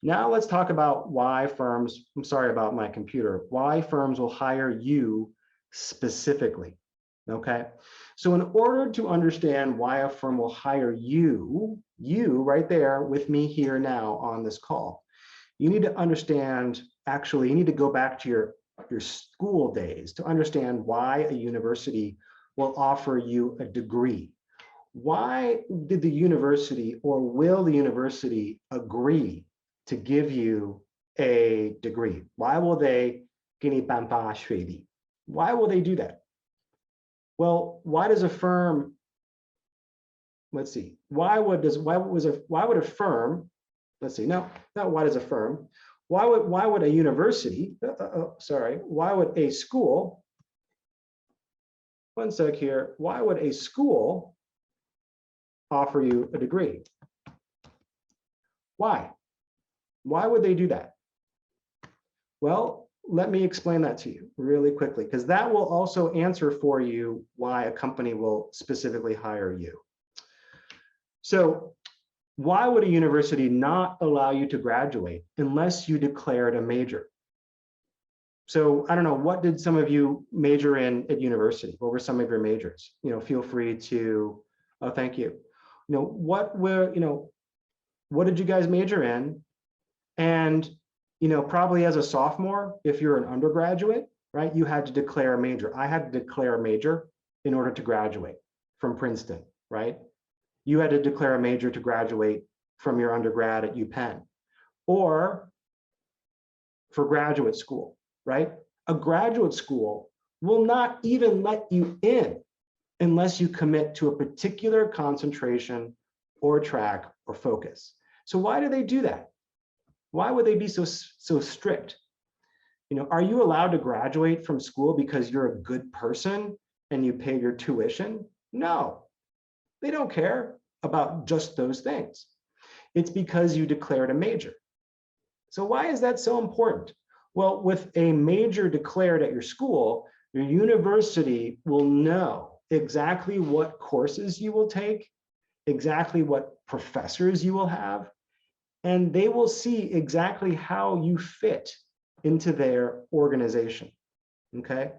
Now let's talk about why firms, I'm sorry about my computer, why firms will hire you specifically, okay? So in order to understand why a firm will hire you right there with me here now on this call, you need to understand, actually, you need to go back to your school days to understand why a university will offer you a degree. Why did the university, or will the university, agree to give you a degree? Why will they give you 颁发学历? Why will they do that? Well, why does a firm, let's see, why would a firm, let's see, no, not why does a firm, why would a university, why would a school, one sec here, why would a school offer you a degree? Why? Why would they do that? Well, let me explain that to you really quickly, because that will also answer for you why a company will specifically hire you. So why would a university not allow you to graduate unless you declared a major? So I don't know, what did some of you major in at university? What were some of your majors? Feel free to, oh, thank you. What did you guys major in? And, probably as a sophomore, if you're an undergraduate, right, you had to declare a major. I had to declare a major in order to graduate from Princeton, right? You had to declare a major to graduate from your undergrad at UPenn, or for graduate school, right? A graduate school will not even let you in unless you commit to a particular concentration or track or focus. So why do they do that? Why would they be so strict? You know, are you allowed to graduate from school because you're a good person and you pay your tuition? No, they don't care about just those things. It's because you declared a major. So why is that so important? Well, with a major declared at your school, your university will know exactly what courses you will take, exactly what professors you will have, and they will see exactly how you fit into their organization, okay?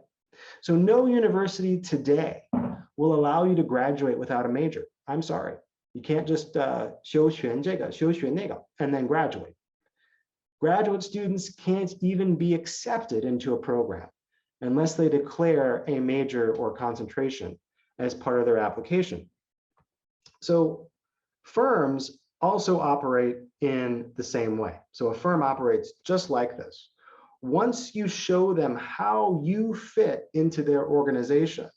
So no university today will allow you to graduate without a major. I'm sorry, you can't just 修学这个,修学那个, and then graduate. Graduate students can't even be accepted into a program unless they declare a major or concentration as part of their application. So firms also operate in the same way. So a firm operates just like this. Once you show them how you fit into their organization,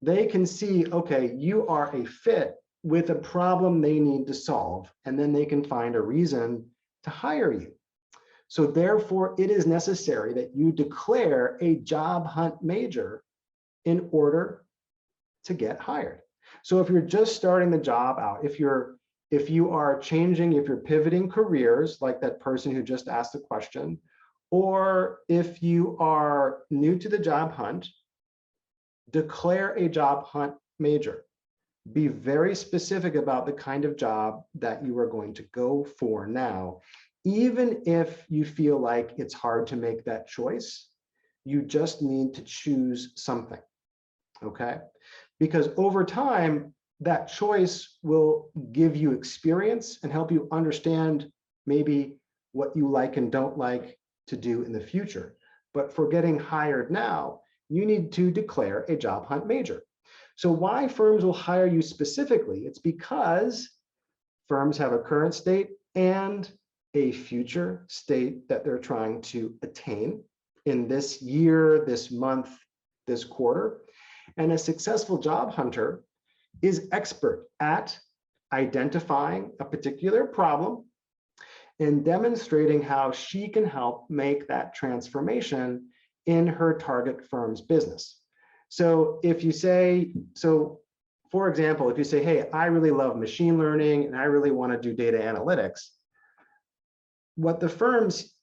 they can see, okay, you are a fit with a problem they need to solve, and then they can find a reason to hire you. So therefore, it is necessary that you declare a job hunt major in order to get hired. So if you're just starting the job out, if you are changing, if you're pivoting careers, like that person who just asked the question, or if you are new to the job hunt, declare a job hunt major. Be very specific about the kind of job that you are going to go for now. Even if you feel like it's hard to make that choice, you just need to choose something, okay? Because over time, that choice will give you experience and help you understand maybe what you like and don't like to do in the future. But for getting hired now, you need to declare a job hunt major. So why firms will hire you specifically? It's because firms have a current state and a future state that they're trying to attain in this year, this month, this quarter. And a successful job hunter is expert at identifying a particular problem and demonstrating how she can help make that transformation in her target firm's business. So if you say, for example, if you say, hey, I really love machine learning and I really want to do data analytics, what the firms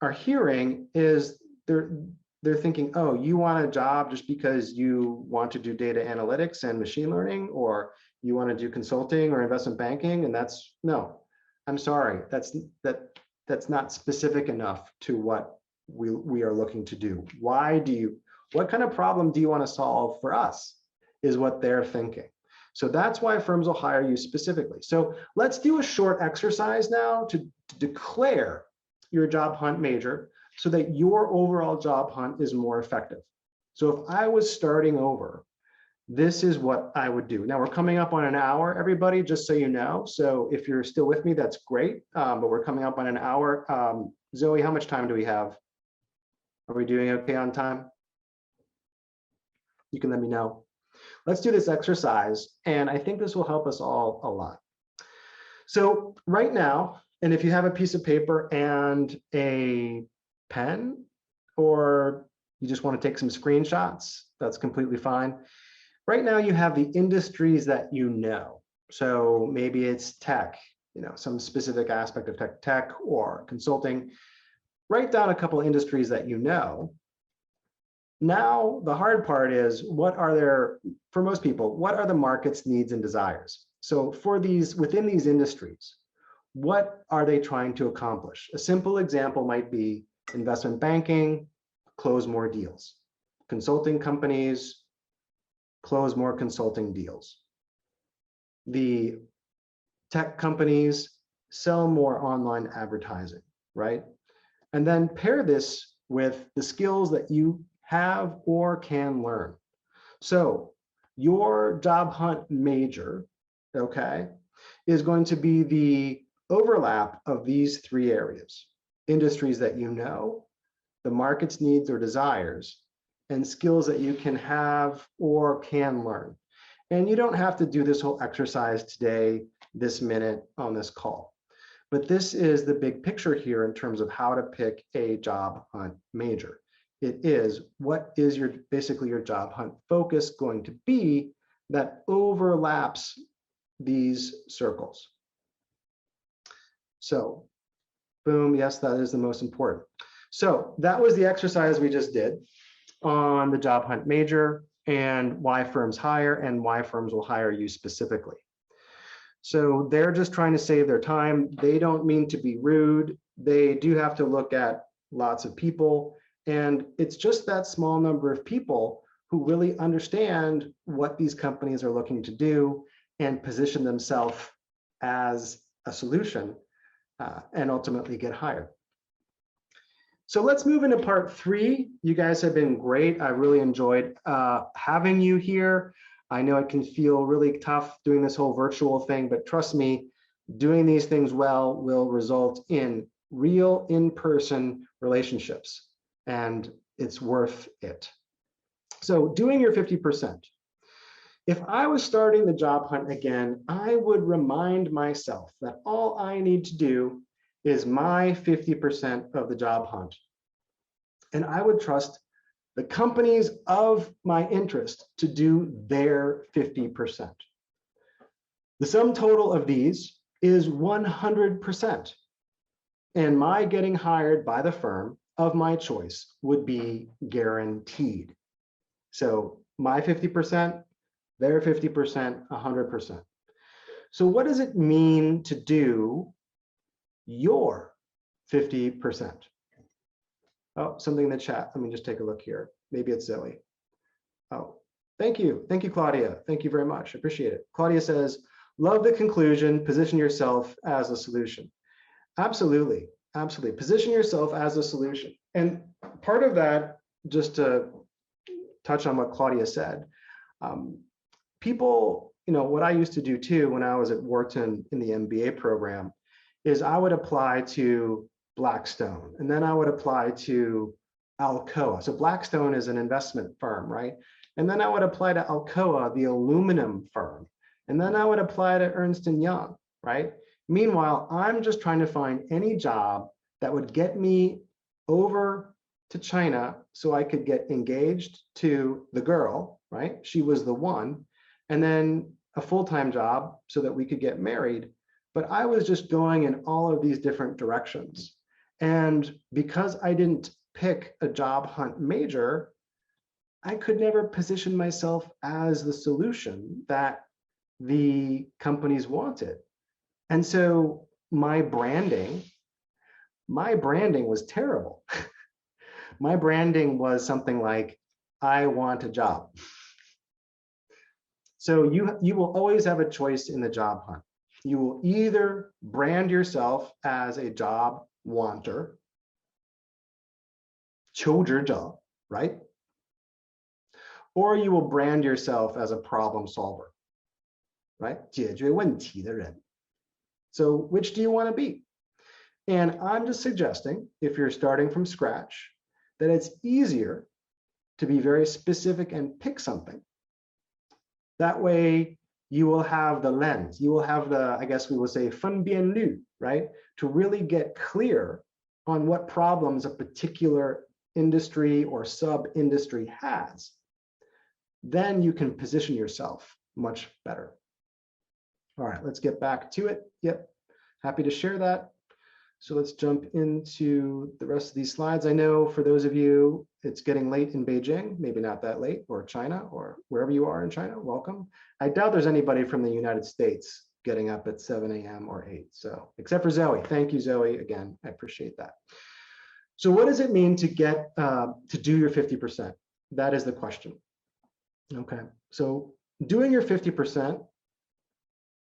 are hearing is they're thinking, oh, you want a job just because you want to do data analytics and machine learning, or you want to do consulting or investment banking, and that's, no, I'm sorry, that's not specific enough to what we are looking to do. What kind of problem do you want to solve for us is what they're thinking. So that's why firms will hire you specifically. So let's do a short exercise now to declare your job hunt major so that your overall job hunt is more effective. So if I was starting over, this is what I would do. Now we're coming up on an hour, everybody, just so you know. So if you're still with me, that's great. But we're coming up on an hour. Zoe, how much time do we have? Are we doing okay on time? You can let me know. Let's do this exercise, and I think this will help us all a lot. So right now, and if you have a piece of paper and a pen, or you just want to take some screenshots, that's completely fine. Right now, you have the industries that you know. So maybe it's tech, some specific aspect of tech or consulting. Write down a couple of industries that you know. Now, the hard part is, for most people, what are the market's needs and desires? So within these industries, what are they trying to accomplish? A simple example might be investment banking, close more deals. Consulting companies, close more consulting deals. The tech companies sell more online advertising, right? And then pair this with the skills that you have or can learn. So your job hunt major, okay, is going to be the overlap of these three areas: industries that you know, the market's needs or desires, and skills that you can have or can learn. And you don't have to do this whole exercise today, this minute on this call. But this is the big picture here in terms of how to pick a job hunt major. It is, what is your basically your job hunt focus going to be that overlaps these circles? So boom, yes, that is the most important. So that was the exercise we just did on the job hunt major and why firms hire and why firms will hire you specifically. So they're just trying to save their time. They don't mean to be rude. They do have to look at lots of people. And it's just that small number of people who really understand what these companies are looking to do and position themselves as a solution and ultimately get hired. So let's move into part 3. You guys have been great. I really enjoyed having you here. I know it can feel really tough doing this whole virtual thing, but trust me, doing these things well will result in real in-person relationships, and it's worth it. So doing your 50%. If I was starting the job hunt again, I would remind myself that all I need to do is my 50% of the job hunt. And I would trust the companies of my interest to do their 50%. The sum total of these is 100%. And my getting hired by the firm of my choice would be guaranteed. So my 50%, their 50%, 100%. So what does it mean to do your 50%? Oh, something in the chat. Let me just take a look here. Maybe it's Zoe. Oh, thank you. Thank you, Claudia. Thank you very much. I appreciate it. Claudia says, love the conclusion, position yourself as a solution. Absolutely. Absolutely. Position yourself as a solution. And part of that, just to touch on what Claudia said, people, what I used to do too when I was at Wharton in the MBA program is I would apply to Blackstone, and then I would apply to Alcoa. So Blackstone is an investment firm, right? And then I would apply to Alcoa, the aluminum firm. And then I would apply to Ernst & Young, right? Meanwhile, I'm just trying to find any job that would get me over to China so I could get engaged to the girl, right? She was the one. And then a full-time job so that we could get married. But I was just going in all of these different directions. And because I didn't pick a job hunt major, I could never position myself as the solution that the companies wanted. And so my branding was terrible. My branding was something like, I want a job. So you will always have a choice in the job hunt. You will either brand yourself as a job wanter, 求职者, right? Or you will brand yourself as a problem solver, right? 解决问题的人. So which do you want to be? And I'm just suggesting, if you're starting from scratch, that it's easier to be very specific and pick something. That way, you will have the lens, you will have the, I guess we will say, 分辨率, right? To really get clear on what problems a particular industry or sub-industry has. Then you can position yourself much better. All right, let's get back to it. Yep, happy to share that. So let's jump into the rest of these slides. I know for those of you, it's getting late in Beijing, maybe not that late, or China, or wherever you are in China, welcome. I doubt there's anybody from the United States getting up at 7 a.m. or 8. So except for Zoe. Thank you, Zoe. Again, I appreciate that. So what does it mean to get to do your 50%? That is the question. Okay, so doing your 50%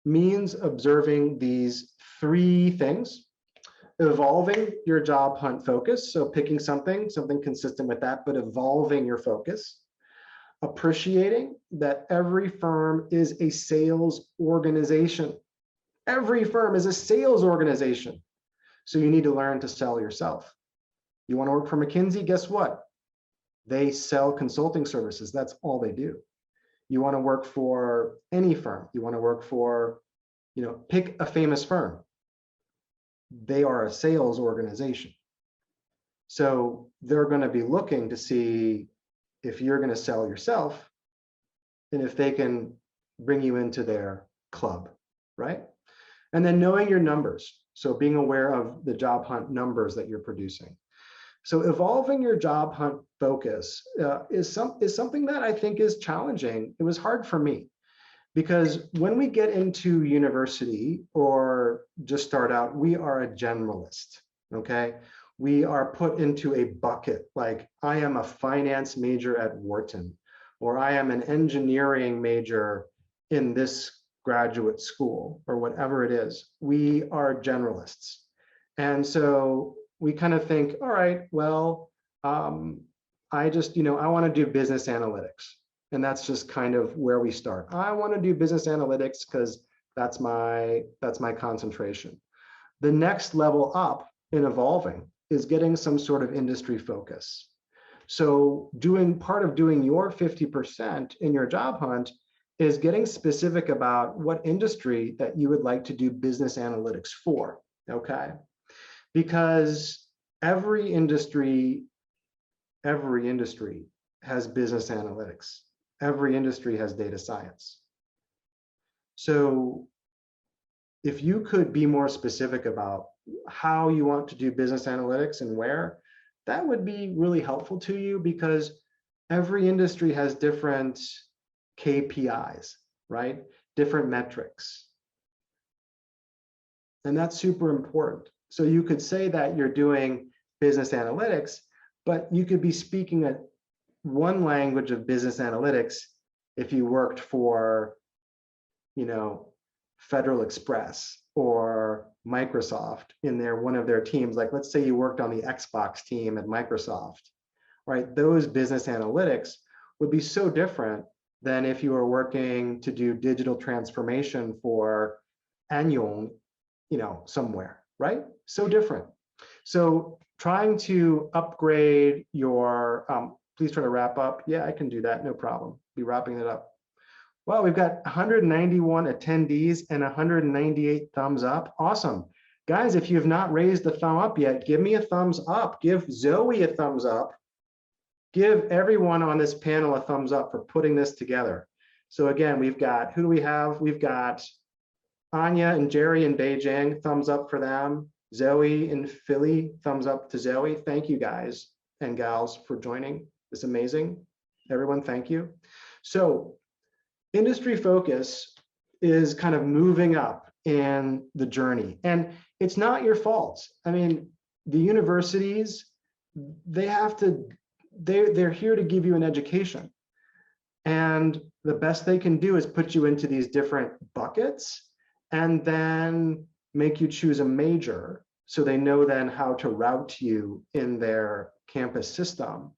means observing these 3 things. Evolving your job hunt focus, so picking something consistent with that, but evolving your focus. appreciating that every firm is a sales organization. Every firm is a sales organization. So you need to learn to sell yourself. You want to work for McKinsey? Guess what? They sell consulting services. That's all they do. You want to work for any firm. You want to work for, pick a famous firm. They are a sales organization. So they're going to be looking to see if you're going to sell yourself and if they can bring you into their club, right? And then knowing your numbers. So being aware of the job hunt numbers that you're producing. So evolving your job hunt focus is something that I think is challenging. It was hard for me because when we get into university or just start out, we are a generalist, okay? We are put into a bucket, like I am a finance major at Wharton, or I am an engineering major in this graduate school, or whatever it is. We are generalists. And so we kind of think, all right, well, I want to do business analytics. And that's just kind of where we start. I want to do business analytics because that's my concentration. The next level up in evolving is getting some sort of industry focus. So part of doing your 50% in your job hunt is getting specific about what industry that you would like to do business analytics for, okay? Because every industry has business analytics. Every industry has data science. So if you could be more specific about how you want to do business analytics and where, that would be really helpful to you because every industry has different KPIs, right? Different metrics. And that's super important. So you could say that you're doing business analytics, but you could be speaking at one language of business analytics if you worked for, Federal Express or Microsoft in one of their teams. Like, let's say you worked on the Xbox team at Microsoft, right? Those business analytics would be so different than if you were working to do digital transformation for Anyong, somewhere, right? So different. So trying to upgrade your, please try to wrap up. Yeah, I can do that, no problem. Be wrapping it up. Well, we've got 191 attendees and 198 thumbs up. Awesome. Guys, if you have not raised the thumb up yet, give me a thumbs up. Give Zoe a thumbs up. Give everyone on this panel a thumbs up for putting this together. So again, we've got, who do we have? We've got Anya and Jerry in Beijing, thumbs up for them. Zoe in Philly, thumbs up to Zoe. Thank you guys and gals for joining. It's amazing. Everyone, thank you. So industry focus is kind of moving up in the journey, and it's not your fault. I mean, the universities, they're here to give you an education, and the best they can do is put you into these different buckets and then make you choose a major so they know then how to route you in their campus system.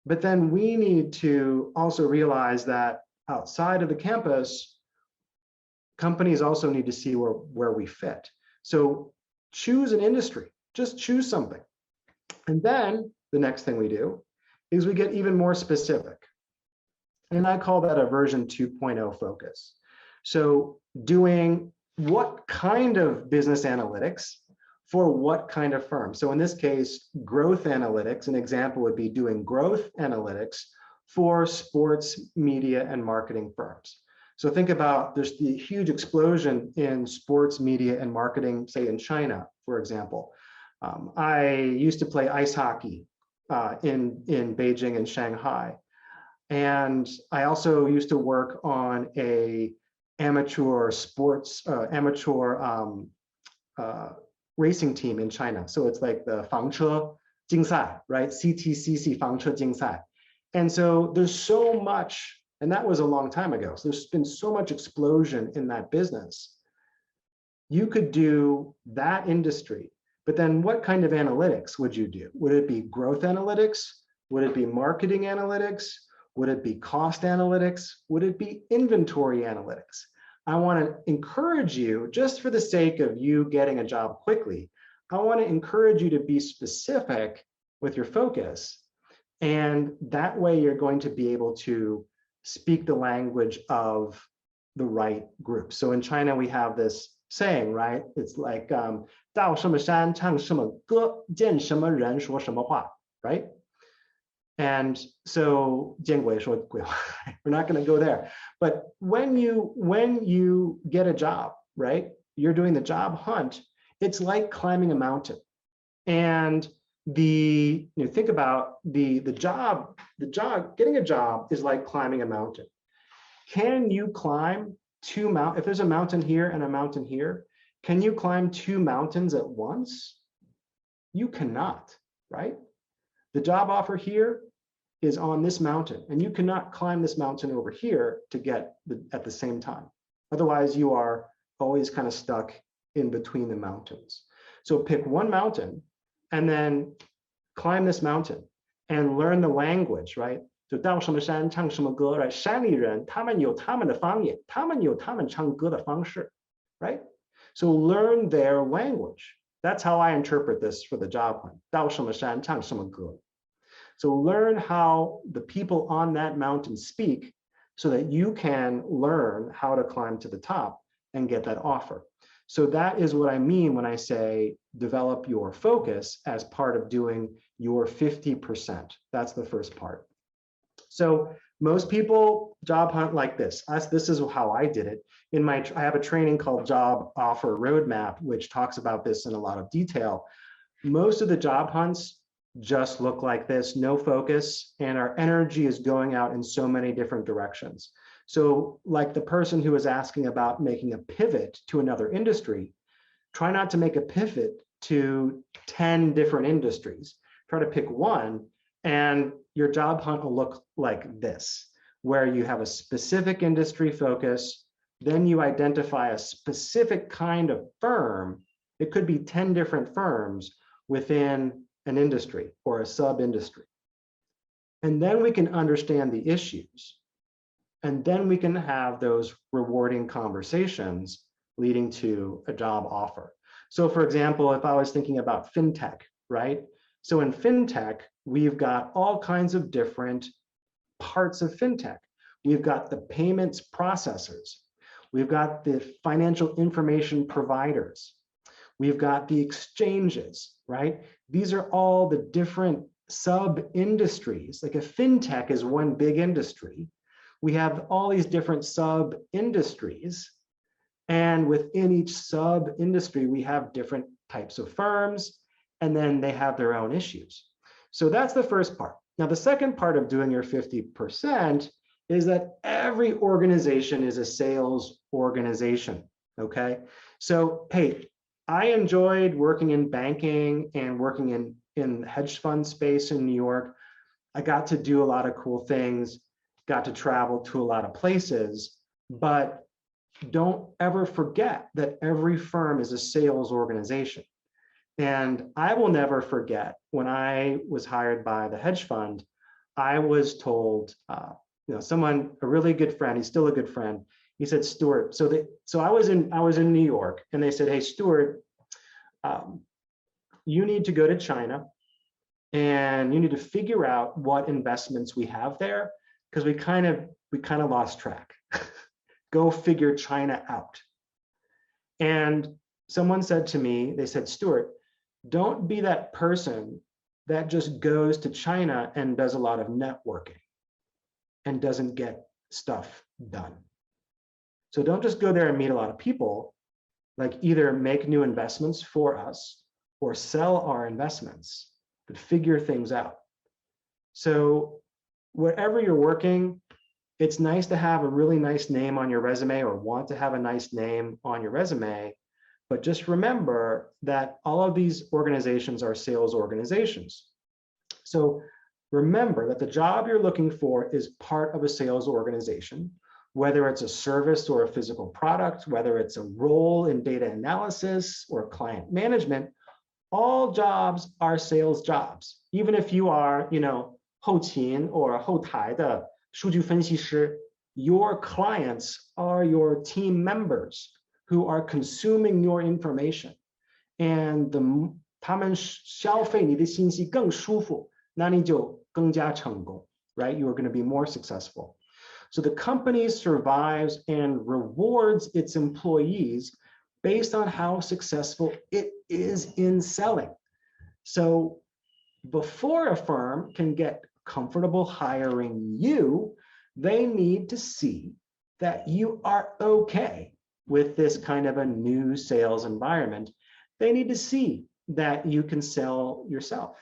But then we need to also realize that outside of the campus, companies also need to see where we fit. So choose an industry, just choose something. And then the next thing we do is we get even more specific. And I call that a version 2.0 focus. So doing what kind of business analytics for what kind of firm. So in this case, growth analytics, an example would be doing growth analytics for sports, media, and marketing firms. So think about, there's the huge explosion in sports, media, and marketing, say in China, for example. I used to play ice hockey in Beijing and Shanghai. And I also used to work on a amateur sports, racing team in China. So it's like the 房车竞赛, right? CTCC 房车竞赛. And so there's so much, and that was a long time ago. So there's been so much explosion in that business. You could do that industry, but then what kind of analytics would you do? Would it be growth analytics? Would it be marketing analytics? Would it be cost analytics? Would it be inventory analytics? I want to encourage you, just for the sake of you getting a job quickly, I want to encourage you to be specific with your focus. And that way you're going to be able to speak the language of the right group. So in China, we have this saying, right? It's like, 到什么山唱什么歌，见什么人说什么话, right? And so 见鬼说鬼话, we're not going to go there. But when you get a job, right? You're doing the job hunt. It's like climbing a mountain. And think about the job, getting a job is like climbing a mountain. Can you climb two mountains? If there's a mountain here and a mountain here, can you climb two mountains at once? You cannot, right? The job offer here is on this mountain, and you cannot climb this mountain over here to get at the same time. Otherwise, you are always kind of stuck in between the mountains. So pick one mountain and then climb this mountain and learn the language, right? 就到什么山唱什么歌, right? 山里人他们有他们的方言，他们有他们唱歌的方式, right? So learn their language. That's how I interpret this for the job hunt. 到什么山唱什么歌. So learn how the people on that mountain speak so that you can learn how to climb to the top and get that offer. So that is what I mean when I say develop your focus as part of doing your 50%. That's the first part. So most people job hunt like this. This is how I did it. I have a training called Job Offer Roadmap, which talks about this in a lot of detail. Most of the job hunts just look like this, no focus, and our energy is going out in so many different directions. So like the person who was asking about making a pivot to another industry, try not to make a pivot to 10 different industries. Try to pick one, and your job hunt will look like this, where you have a specific industry focus, then you identify a specific kind of firm. It could be 10 different firms within an industry or a sub-industry. And then we can understand the issues. And then we can have those rewarding conversations leading to a job offer. So for example, if I was thinking about fintech, right? So in fintech, we've got all kinds of different parts of fintech. We've got the payments processors. We've got the financial information providers. We've got the exchanges, right? These are all the different sub-industries. Like a fintech is one big industry. We have all these different sub-industries. And within each sub-industry, we have different types of firms, and then they have their own issues. So that's the first part. Now, the second part of doing your 50% is that every organization is a sales organization, okay? So, hey, I enjoyed working in banking and working in hedge fund space in New York. I got to do a lot of cool things, got to travel to a lot of places, but don't ever forget that every firm is a sales organization. And I will never forget when I was hired by the hedge fund, I was told, someone, a really good friend, he's still a good friend, he said, Stuart, so I was in New York, and they said, hey, Stuart, you need to go to China and you need to figure out what investments we have there, because we kind of lost track. Go figure China out. And someone said to me, they said, Stuart, don't be that person that just goes to China and does a lot of networking and doesn't get stuff done. So don't just go there and meet a lot of people, like either make new investments for us or sell our investments, but figure things out. So wherever you're working, it's nice to have a really nice name on your resume or want to have a nice name on your resume, but just remember that all of these organizations are sales organizations. So remember that the job you're looking for is part of a sales organization, whether it's a service or a physical product, whether it's a role in data analysis or client management, all jobs are sales jobs. Even if you are, 后勤 or 后台的数据分析师, your clients are your team members who are consuming your information. And 他们消费你的信息更舒服，那你就更加成功, right? You are going to be more successful. So the company survives and rewards its employees based on how successful it is in selling. So before a firm can get comfortable hiring you, they need to see that you are okay with this kind of a new sales environment. They need to see that you can sell yourself.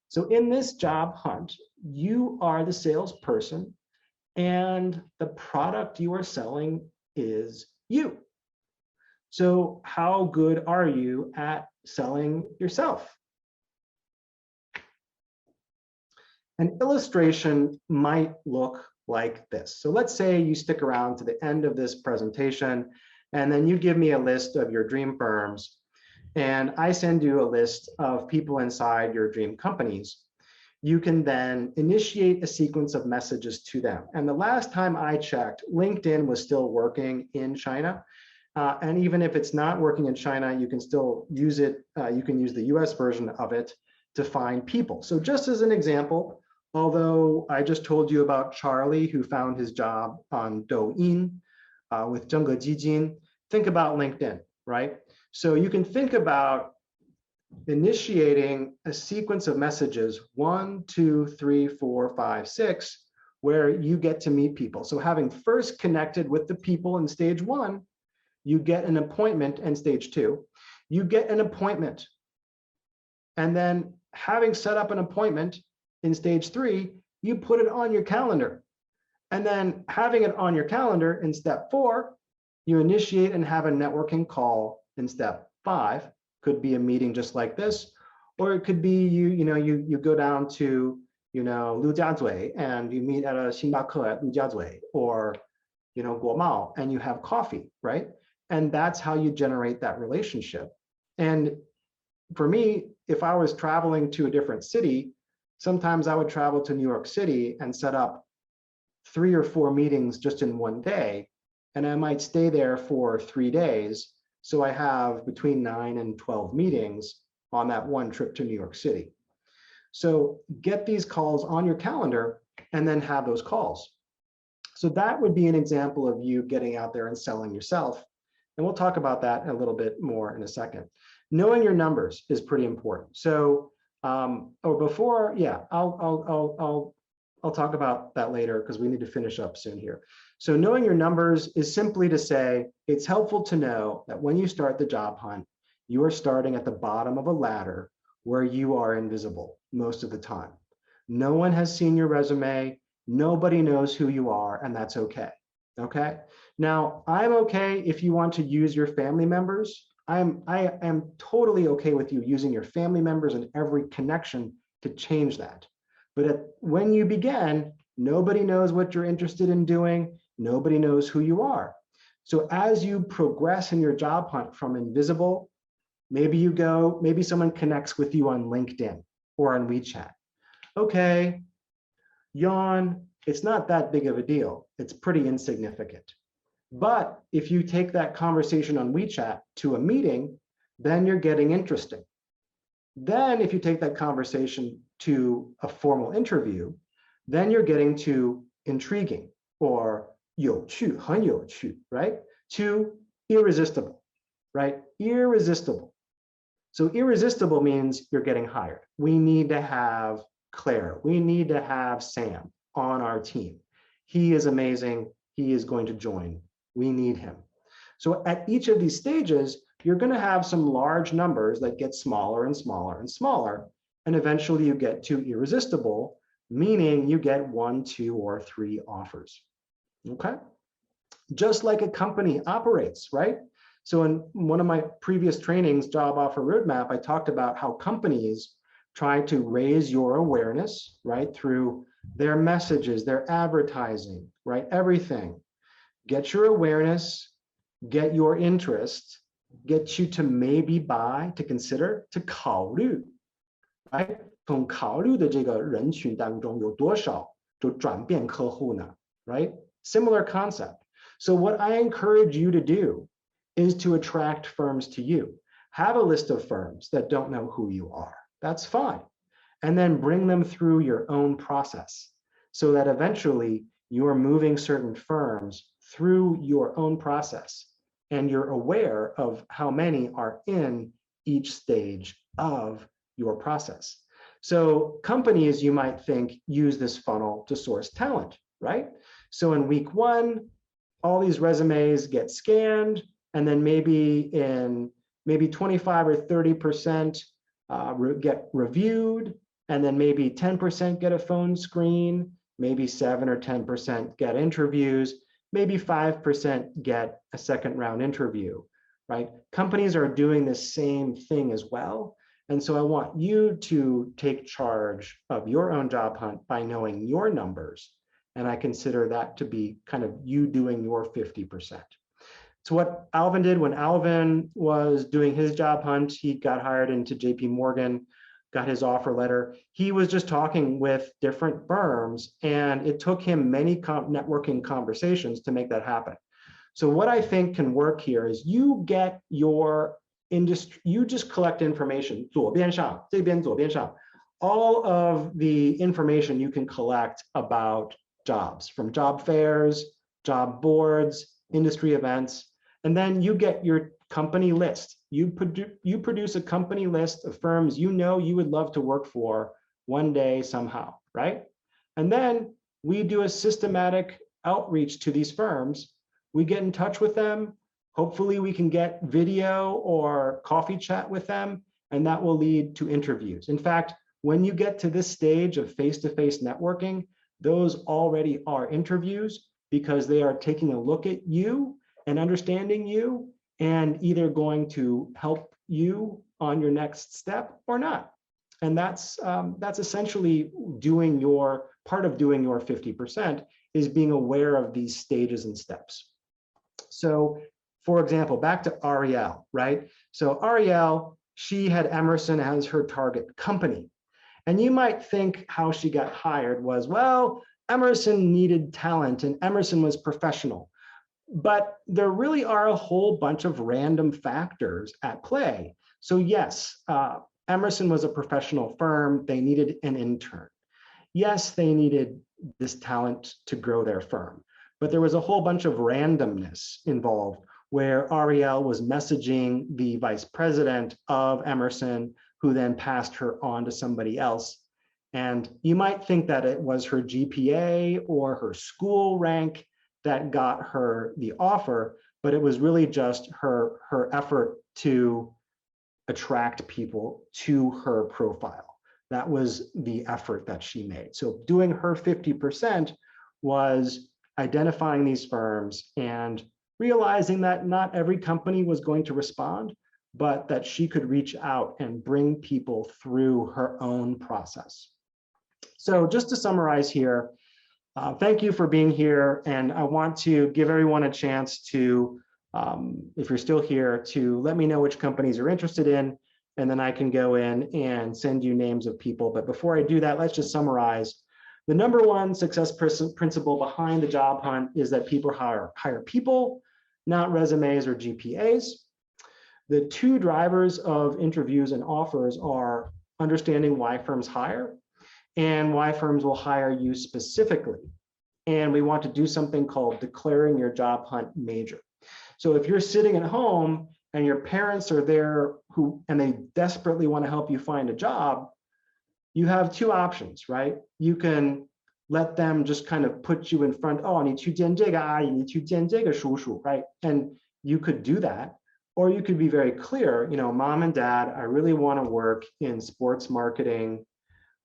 So in this job hunt, you are the salesperson and the product you are selling is you. So how good are you at selling yourself? An illustration might look like this. So let's say you stick around to the end of this presentation, and then you give me a list of your dream firms, and I send you a list of people inside your dream companies. You can then initiate a sequence of messages to them. And the last time I checked, LinkedIn was still working in China. And even if it's not working in China, you can still use it. You can use the US version of it to find people. So just as an example, although I just told you about Charlie who found his job on Douyin with Zhengge Jijin, think about LinkedIn, right? So you can think about initiating a sequence of messages, 1, 2, 3, 4, 5, 6, where you get to meet people. So having first connected with the people in stage 1, you get an appointment, and stage 2, you get an appointment. And then having set up an appointment in stage 3, you put it on your calendar. And then having it on your calendar in step 4, you initiate and have a networking call in step 5. Could be a meeting just like this, or it could be you go down to Lujiazui and you meet at a Xinbake at Lujiazui, or Guomao, and you have coffee, right? And that's how you generate that relationship. And for me, if I was traveling to a different city, sometimes I would travel to New York City and set up 3 or 4 meetings just in one day, and I might stay there for 3 days. So I have between 9 and 12 meetings on that one trip to New York City. So get these calls on your calendar and then have those calls. So that would be an example of you getting out there and selling yourself. And we'll talk about that a little bit more in a second. Knowing your numbers is pretty important. So, I'll talk about that later because we need to finish up soon here. So knowing your numbers is simply to say, it's helpful to know that when you start the job hunt, you are starting at the bottom of a ladder where you are invisible most of the time. No one has seen your resume. Nobody knows who you are, and that's okay. Okay. Now, I'm okay if you want to use your family members. I am totally okay with you using your family members and every connection to change that. But when you begin, nobody knows what you're interested in doing. Nobody knows who you are. So as you progress in your job hunt from invisible, maybe someone connects with you on LinkedIn or on WeChat. Okay, yawn, it's not that big of a deal. It's pretty insignificant. But if you take that conversation on WeChat to a meeting, then you're getting interesting. Then if you take that conversation to a formal interview, then you're getting to intriguing, or 有趣,很有趣, right? To irresistible, right? Irresistible. So irresistible means you're getting hired. We need to have Claire. We need to have Sam on our team. He is amazing. He is going to join. We need him. So at each of these stages, you're going to have some large numbers that get smaller and smaller and smaller. And eventually you get to irresistible, meaning you get 1, 2, or 3 offers. Okay. Just like a company operates, right? So in one of my previous trainings, Job Offer Roadmap, I talked about how companies try to raise your awareness, right? Through their messages, their advertising, right? Everything. Get your awareness, get your interest, get you to maybe buy, to consider, to 考虑, right? 从考虑的这个人群当中有多少就转变客户呢, right? Similar concept. So what I encourage you to do is to attract firms to you. Have a list of firms that don't know who you are. That's fine. And then bring them through your own process so that eventually you're moving certain firms through your own process and you're aware of how many are in each stage of your process. So companies, you might think, use this funnel to source talent, right? So in week 1, all these resumes get scanned, and then maybe 25 or 30% get reviewed, and then maybe 10% get a phone screen, maybe 7 or 10% get interviews, maybe 5% get a second round interview, right? Companies are doing the same thing as well. And so I want you to take charge of your own job hunt by knowing your numbers. And I consider that to be kind of you doing your 50%. So what Alvin did when Alvin was doing his job hunt, he got hired into JP Morgan, got his offer letter. He was just talking with different firms, and it took him many networking conversations to make that happen. So what I think can work here is you get your industry, you just collect information, 左边上,这边左边上, all of the information you can collect about jobs, from job fairs, job boards, industry events, and then you get your company list. You produce a company list of firms you know you would love to work for one day somehow, right? And then we do a systematic outreach to these firms. We get in touch with them. Hopefully we can get video or coffee chat with them, and that will lead to interviews. In fact, when you get to this stage of face-to-face networking, those already are interviews because they are taking a look at you and understanding you and either going to help you on your next step or not. And that's essentially doing your, part of doing your 50% is being aware of these stages and steps. So for example, back to Ariel, right? So Ariel, she had Emerson as her target company. And you might think how she got hired was, well, Emerson needed talent and Emerson was professional. But there really are a whole bunch of random factors at play. So yes, Emerson was a professional firm. They needed an intern. Yes, they needed this talent to grow their firm. But there was a whole bunch of randomness involved where Ariel was messaging the vice president of Emerson, who then passed her on to somebody else. And you might think that it was her GPA or her school rank that got her the offer, but it was really just her effort to attract people to her profile. That was the effort that she made. So doing her 50% was identifying these firms and realizing that not every company was going to respond, but that she could reach out and bring people through her own process. So just to summarize here, thank you for being here. And I want to give everyone a chance to, if you're still here, to let me know which companies you're interested in, and then I can go in and send you names of people. But before I do that, let's just summarize. The number one success principle behind the job hunt is that people hire people, not resumes or GPAs. The two drivers of interviews and offers are understanding why firms hire and why firms will hire you specifically. And we want to do something called declaring your job hunt major. So if you're sitting at home and your parents are there and they desperately want to help you find a job, you have two options, right? You can let them just kind of put you in front, oh, 你去见这个阿姨，你去见这个叔叔, right? And you could do that. Or you could be very clear, you know, mom and dad, I really want to work in sports marketing,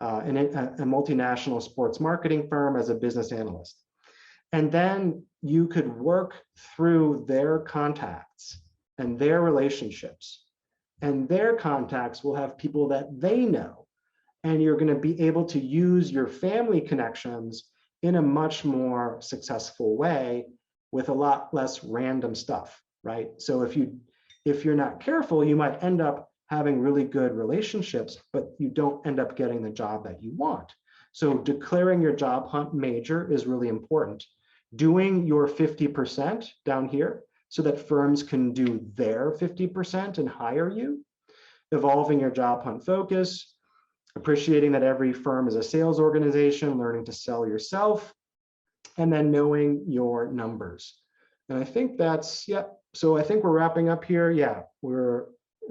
in a multinational sports marketing firm as a business analyst. And then you could work through their contacts and their relationships. And their contacts will have people that they know. And you're going to be able to use your family connections in a much more successful way with a lot less random stuff, right? So if you're not careful, you might end up having really good relationships, but you don't end up getting the job that you want. So declaring your job hunt major is really important. Doing your 50% down here so that firms can do their 50% and hire you. Evolving your job hunt focus, appreciating that every firm is a sales organization, learning to sell yourself, and then knowing your numbers. And I think that's, yeah. So I think we're wrapping up here. Yeah,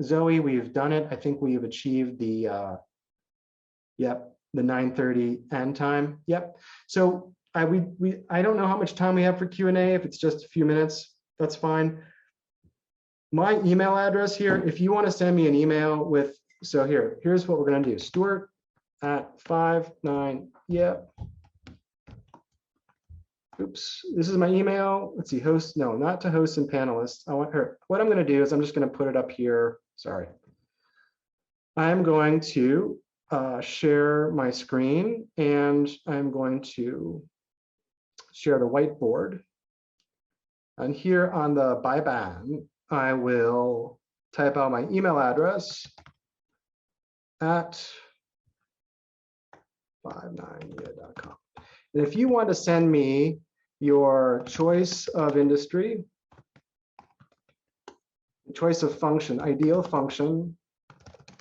Zoe, we've done it. I think we've achieved the, the 9:30 end time. Yep. So I don't know how much time we have for Q&A. If it's just a few minutes, that's fine. My email address here, if you want to send me an email with, so here's what we're going to do. Stuart at 59, yep. Oops, this is my email. Let's see, host, no, not to hosts and panelists. I want her, what I'm going to do is I'm just going to put it up here. Sorry. I'm going to share my screen and I'm going to share the whiteboard. And here on the Baiban, I will type out my email address at 59yeah.com. And if you want to send me your choice of industry, choice of function, ideal function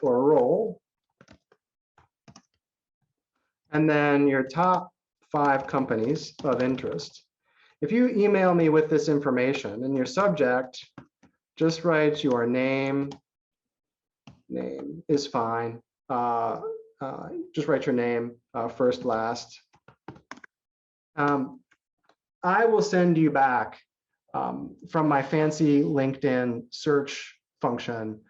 or role, and then your top 5 companies of interest. If you email me with this information and your subject, just write your name is fine. Just write your name, first, last. I will send you back from my fancy LinkedIn search function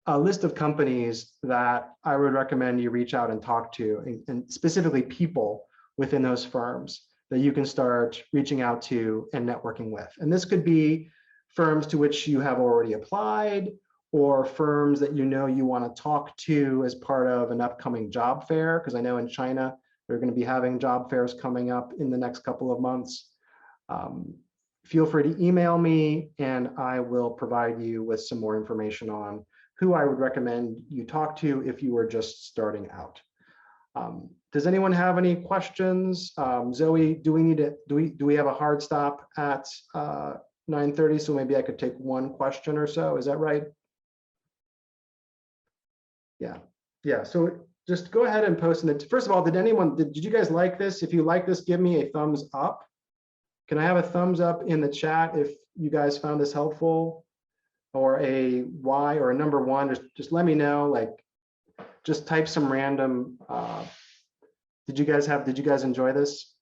a list of companies that I would recommend you reach out and talk to, and specifically people within those firms that you can start reaching out to and networking with. And this could be firms to which you have already applied, or firms that you know you want to talk to as part of an upcoming job fair, because I know in China, they're going to be having job fairs coming up in the next couple of months. Feel free to email me and I will provide you with some more information on who I would recommend you talk to if you were just starting out. Does anyone have any questions? Zoe, do we have a hard stop at 9:30? So maybe I could take one question or so. Is that right? Yeah. So just go ahead and post in it. First of all, did you guys like this? If you like this, give me a thumbs up. Can I have a thumbs up in the chat if you guys found this helpful? Or a Y or a number 1, just let me know, like just type some random, did you guys enjoy this?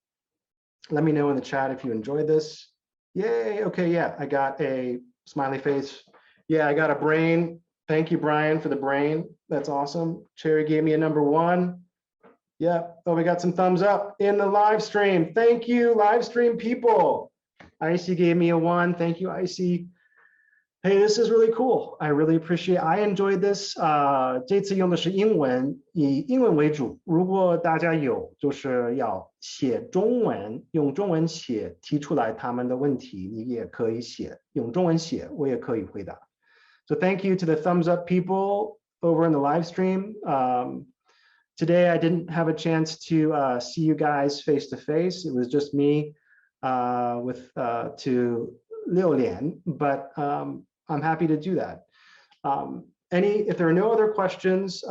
Let me know in the chat if you enjoyed this. Yay, okay, yeah, I got a smiley face. Yeah, I got a brain. Thank you, Brian, for the brain. That's awesome. Cherry gave me a number 1. Yeah, oh, we got some thumbs up in the live stream. Thank you, live stream people. Icy gave me a 1. Thank you, Icy. Hey, this is really cool. I really appreciate. I enjoyed this. 这次用的是英文，以英文为主。如果大家有就是要写中文，用中文写提出来他们的问题，你也可以写，用中文写，我也可以回答。So thank you to the thumbs up people over in the live stream. Today I didn't have a chance to see you guys face to face. It was just me to 6脸, but I'm happy to do that. If there are no other questions,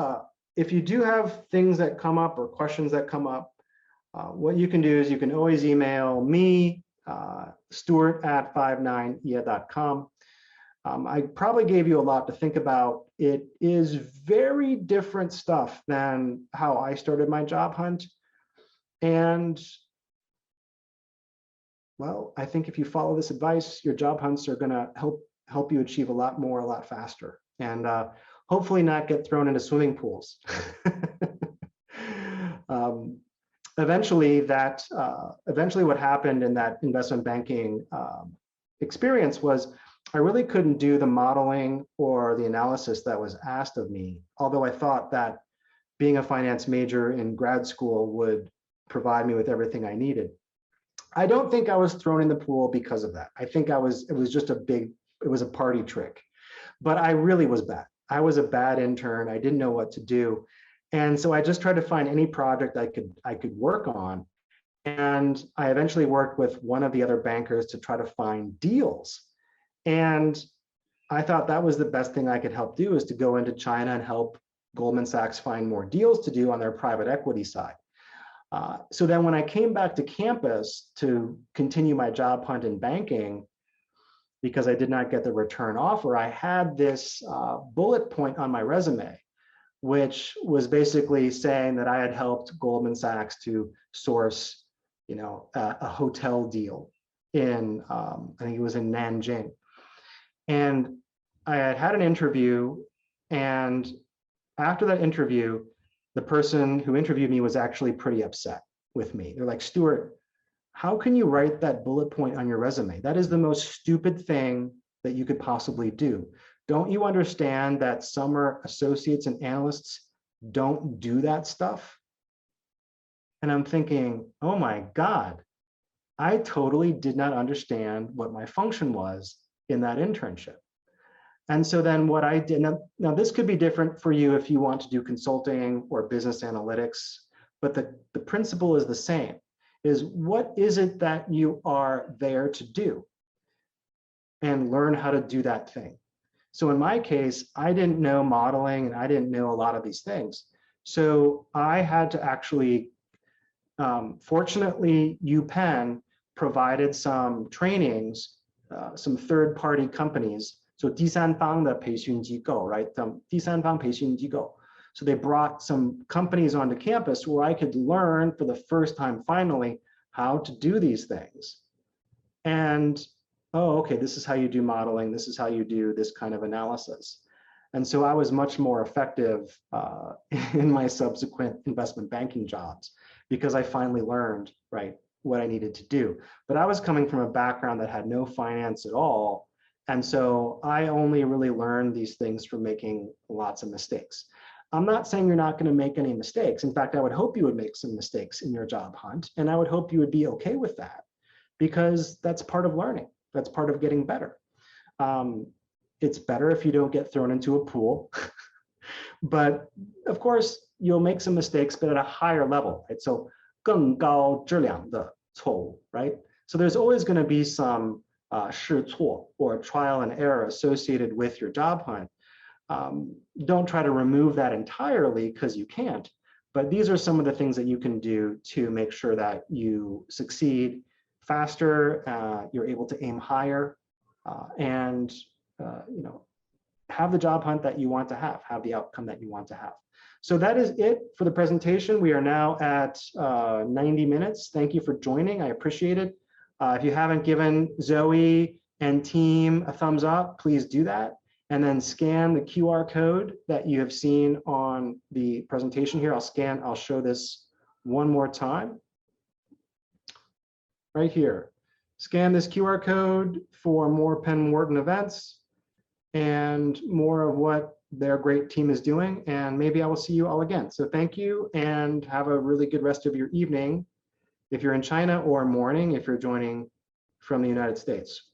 if you do have things that come up or questions that come up, what you can do is you can always email me, Stuart at 59yeah.com. I probably gave you a lot to think about. It is very different stuff than how I started my job hunt. And well, I think if you follow this advice, your job hunts are going to help you achieve a lot more, a lot faster, and hopefully not get thrown into swimming pools. Eventually, what happened in that investment banking experience was I really couldn't do the modeling or the analysis that was asked of me, although I thought that being a finance major in grad school would provide me with everything I needed. I don't think I was thrown in the pool because of that. I think it was a party trick, but I really was bad. I was a bad intern. I didn't know what to do. And so I just tried to find any project I could work on. And I eventually worked with one of the other bankers to try to find deals. And I thought that was the best thing I could help do, is to go into China and help Goldman Sachs find more deals to do on their private equity side. So then when I came back to campus to continue my job hunt in banking, because I did not get the return offer, I had this bullet point on my resume, which was basically saying that I had helped Goldman Sachs to source, a hotel deal in, I think it was in Nanjing. And I had had an interview, and after that interview, the person who interviewed me was actually pretty upset with me. They're like, Stuart, how can you write that bullet point on your resume? That is the most stupid thing that you could possibly do. Don't you understand that summer associates and analysts don't do that stuff? And I'm thinking, oh my God, I totally did not understand what my function was in that internship. And so then what I did, now this could be different for you if you want to do consulting or business analytics, but the principle is the same, is what is it that you are there to do? And learn how to do that thing. So in my case, I didn't know modeling and I didn't know a lot of these things. So I had to actually, fortunately, UPenn provided some trainings, some third-party companies. So 第三方的培训机构, right? 第三方培训机构. So they brought some companies onto campus where I could learn for the first time, finally, how to do these things. And, oh, okay, this is how you do modeling. This is how you do this kind of analysis. And so I was much more effective in my subsequent investment banking jobs because I finally learned, right, what I needed to do. But I was coming from a background that had no finance at all. And so I only really learned these things from making lots of mistakes. I'm not saying you're not going to make any mistakes. In fact, I would hope you would make some mistakes in your job hunt. And I would hope you would be okay with that, because that's part of learning. That's part of getting better. It's better if you don't get thrown into a pool. But of course, you'll make some mistakes, but at a higher level, right? So 更高质量的错误, right? So there's always going to be some 试错 or trial and error associated with your job hunt. Don't try to remove that entirely, because you can't. But these are some of the things that you can do to make sure that you succeed faster, you're able to aim higher, and have the job hunt that you want to have the outcome that you want to have. So that is it for the presentation. We are now at 90 minutes. Thank you for joining. I appreciate it. If you haven't given Zoe and team a thumbs up, please do that. And then scan the QR code that you have seen on the presentation here. I'll show this one more time. Right here. Scan this QR code for more Penn Wharton events and more of what their great team is doing. And maybe I will see you all again. So thank you, and have a really good rest of your evening if you're in China, or morning if you're joining from the United States.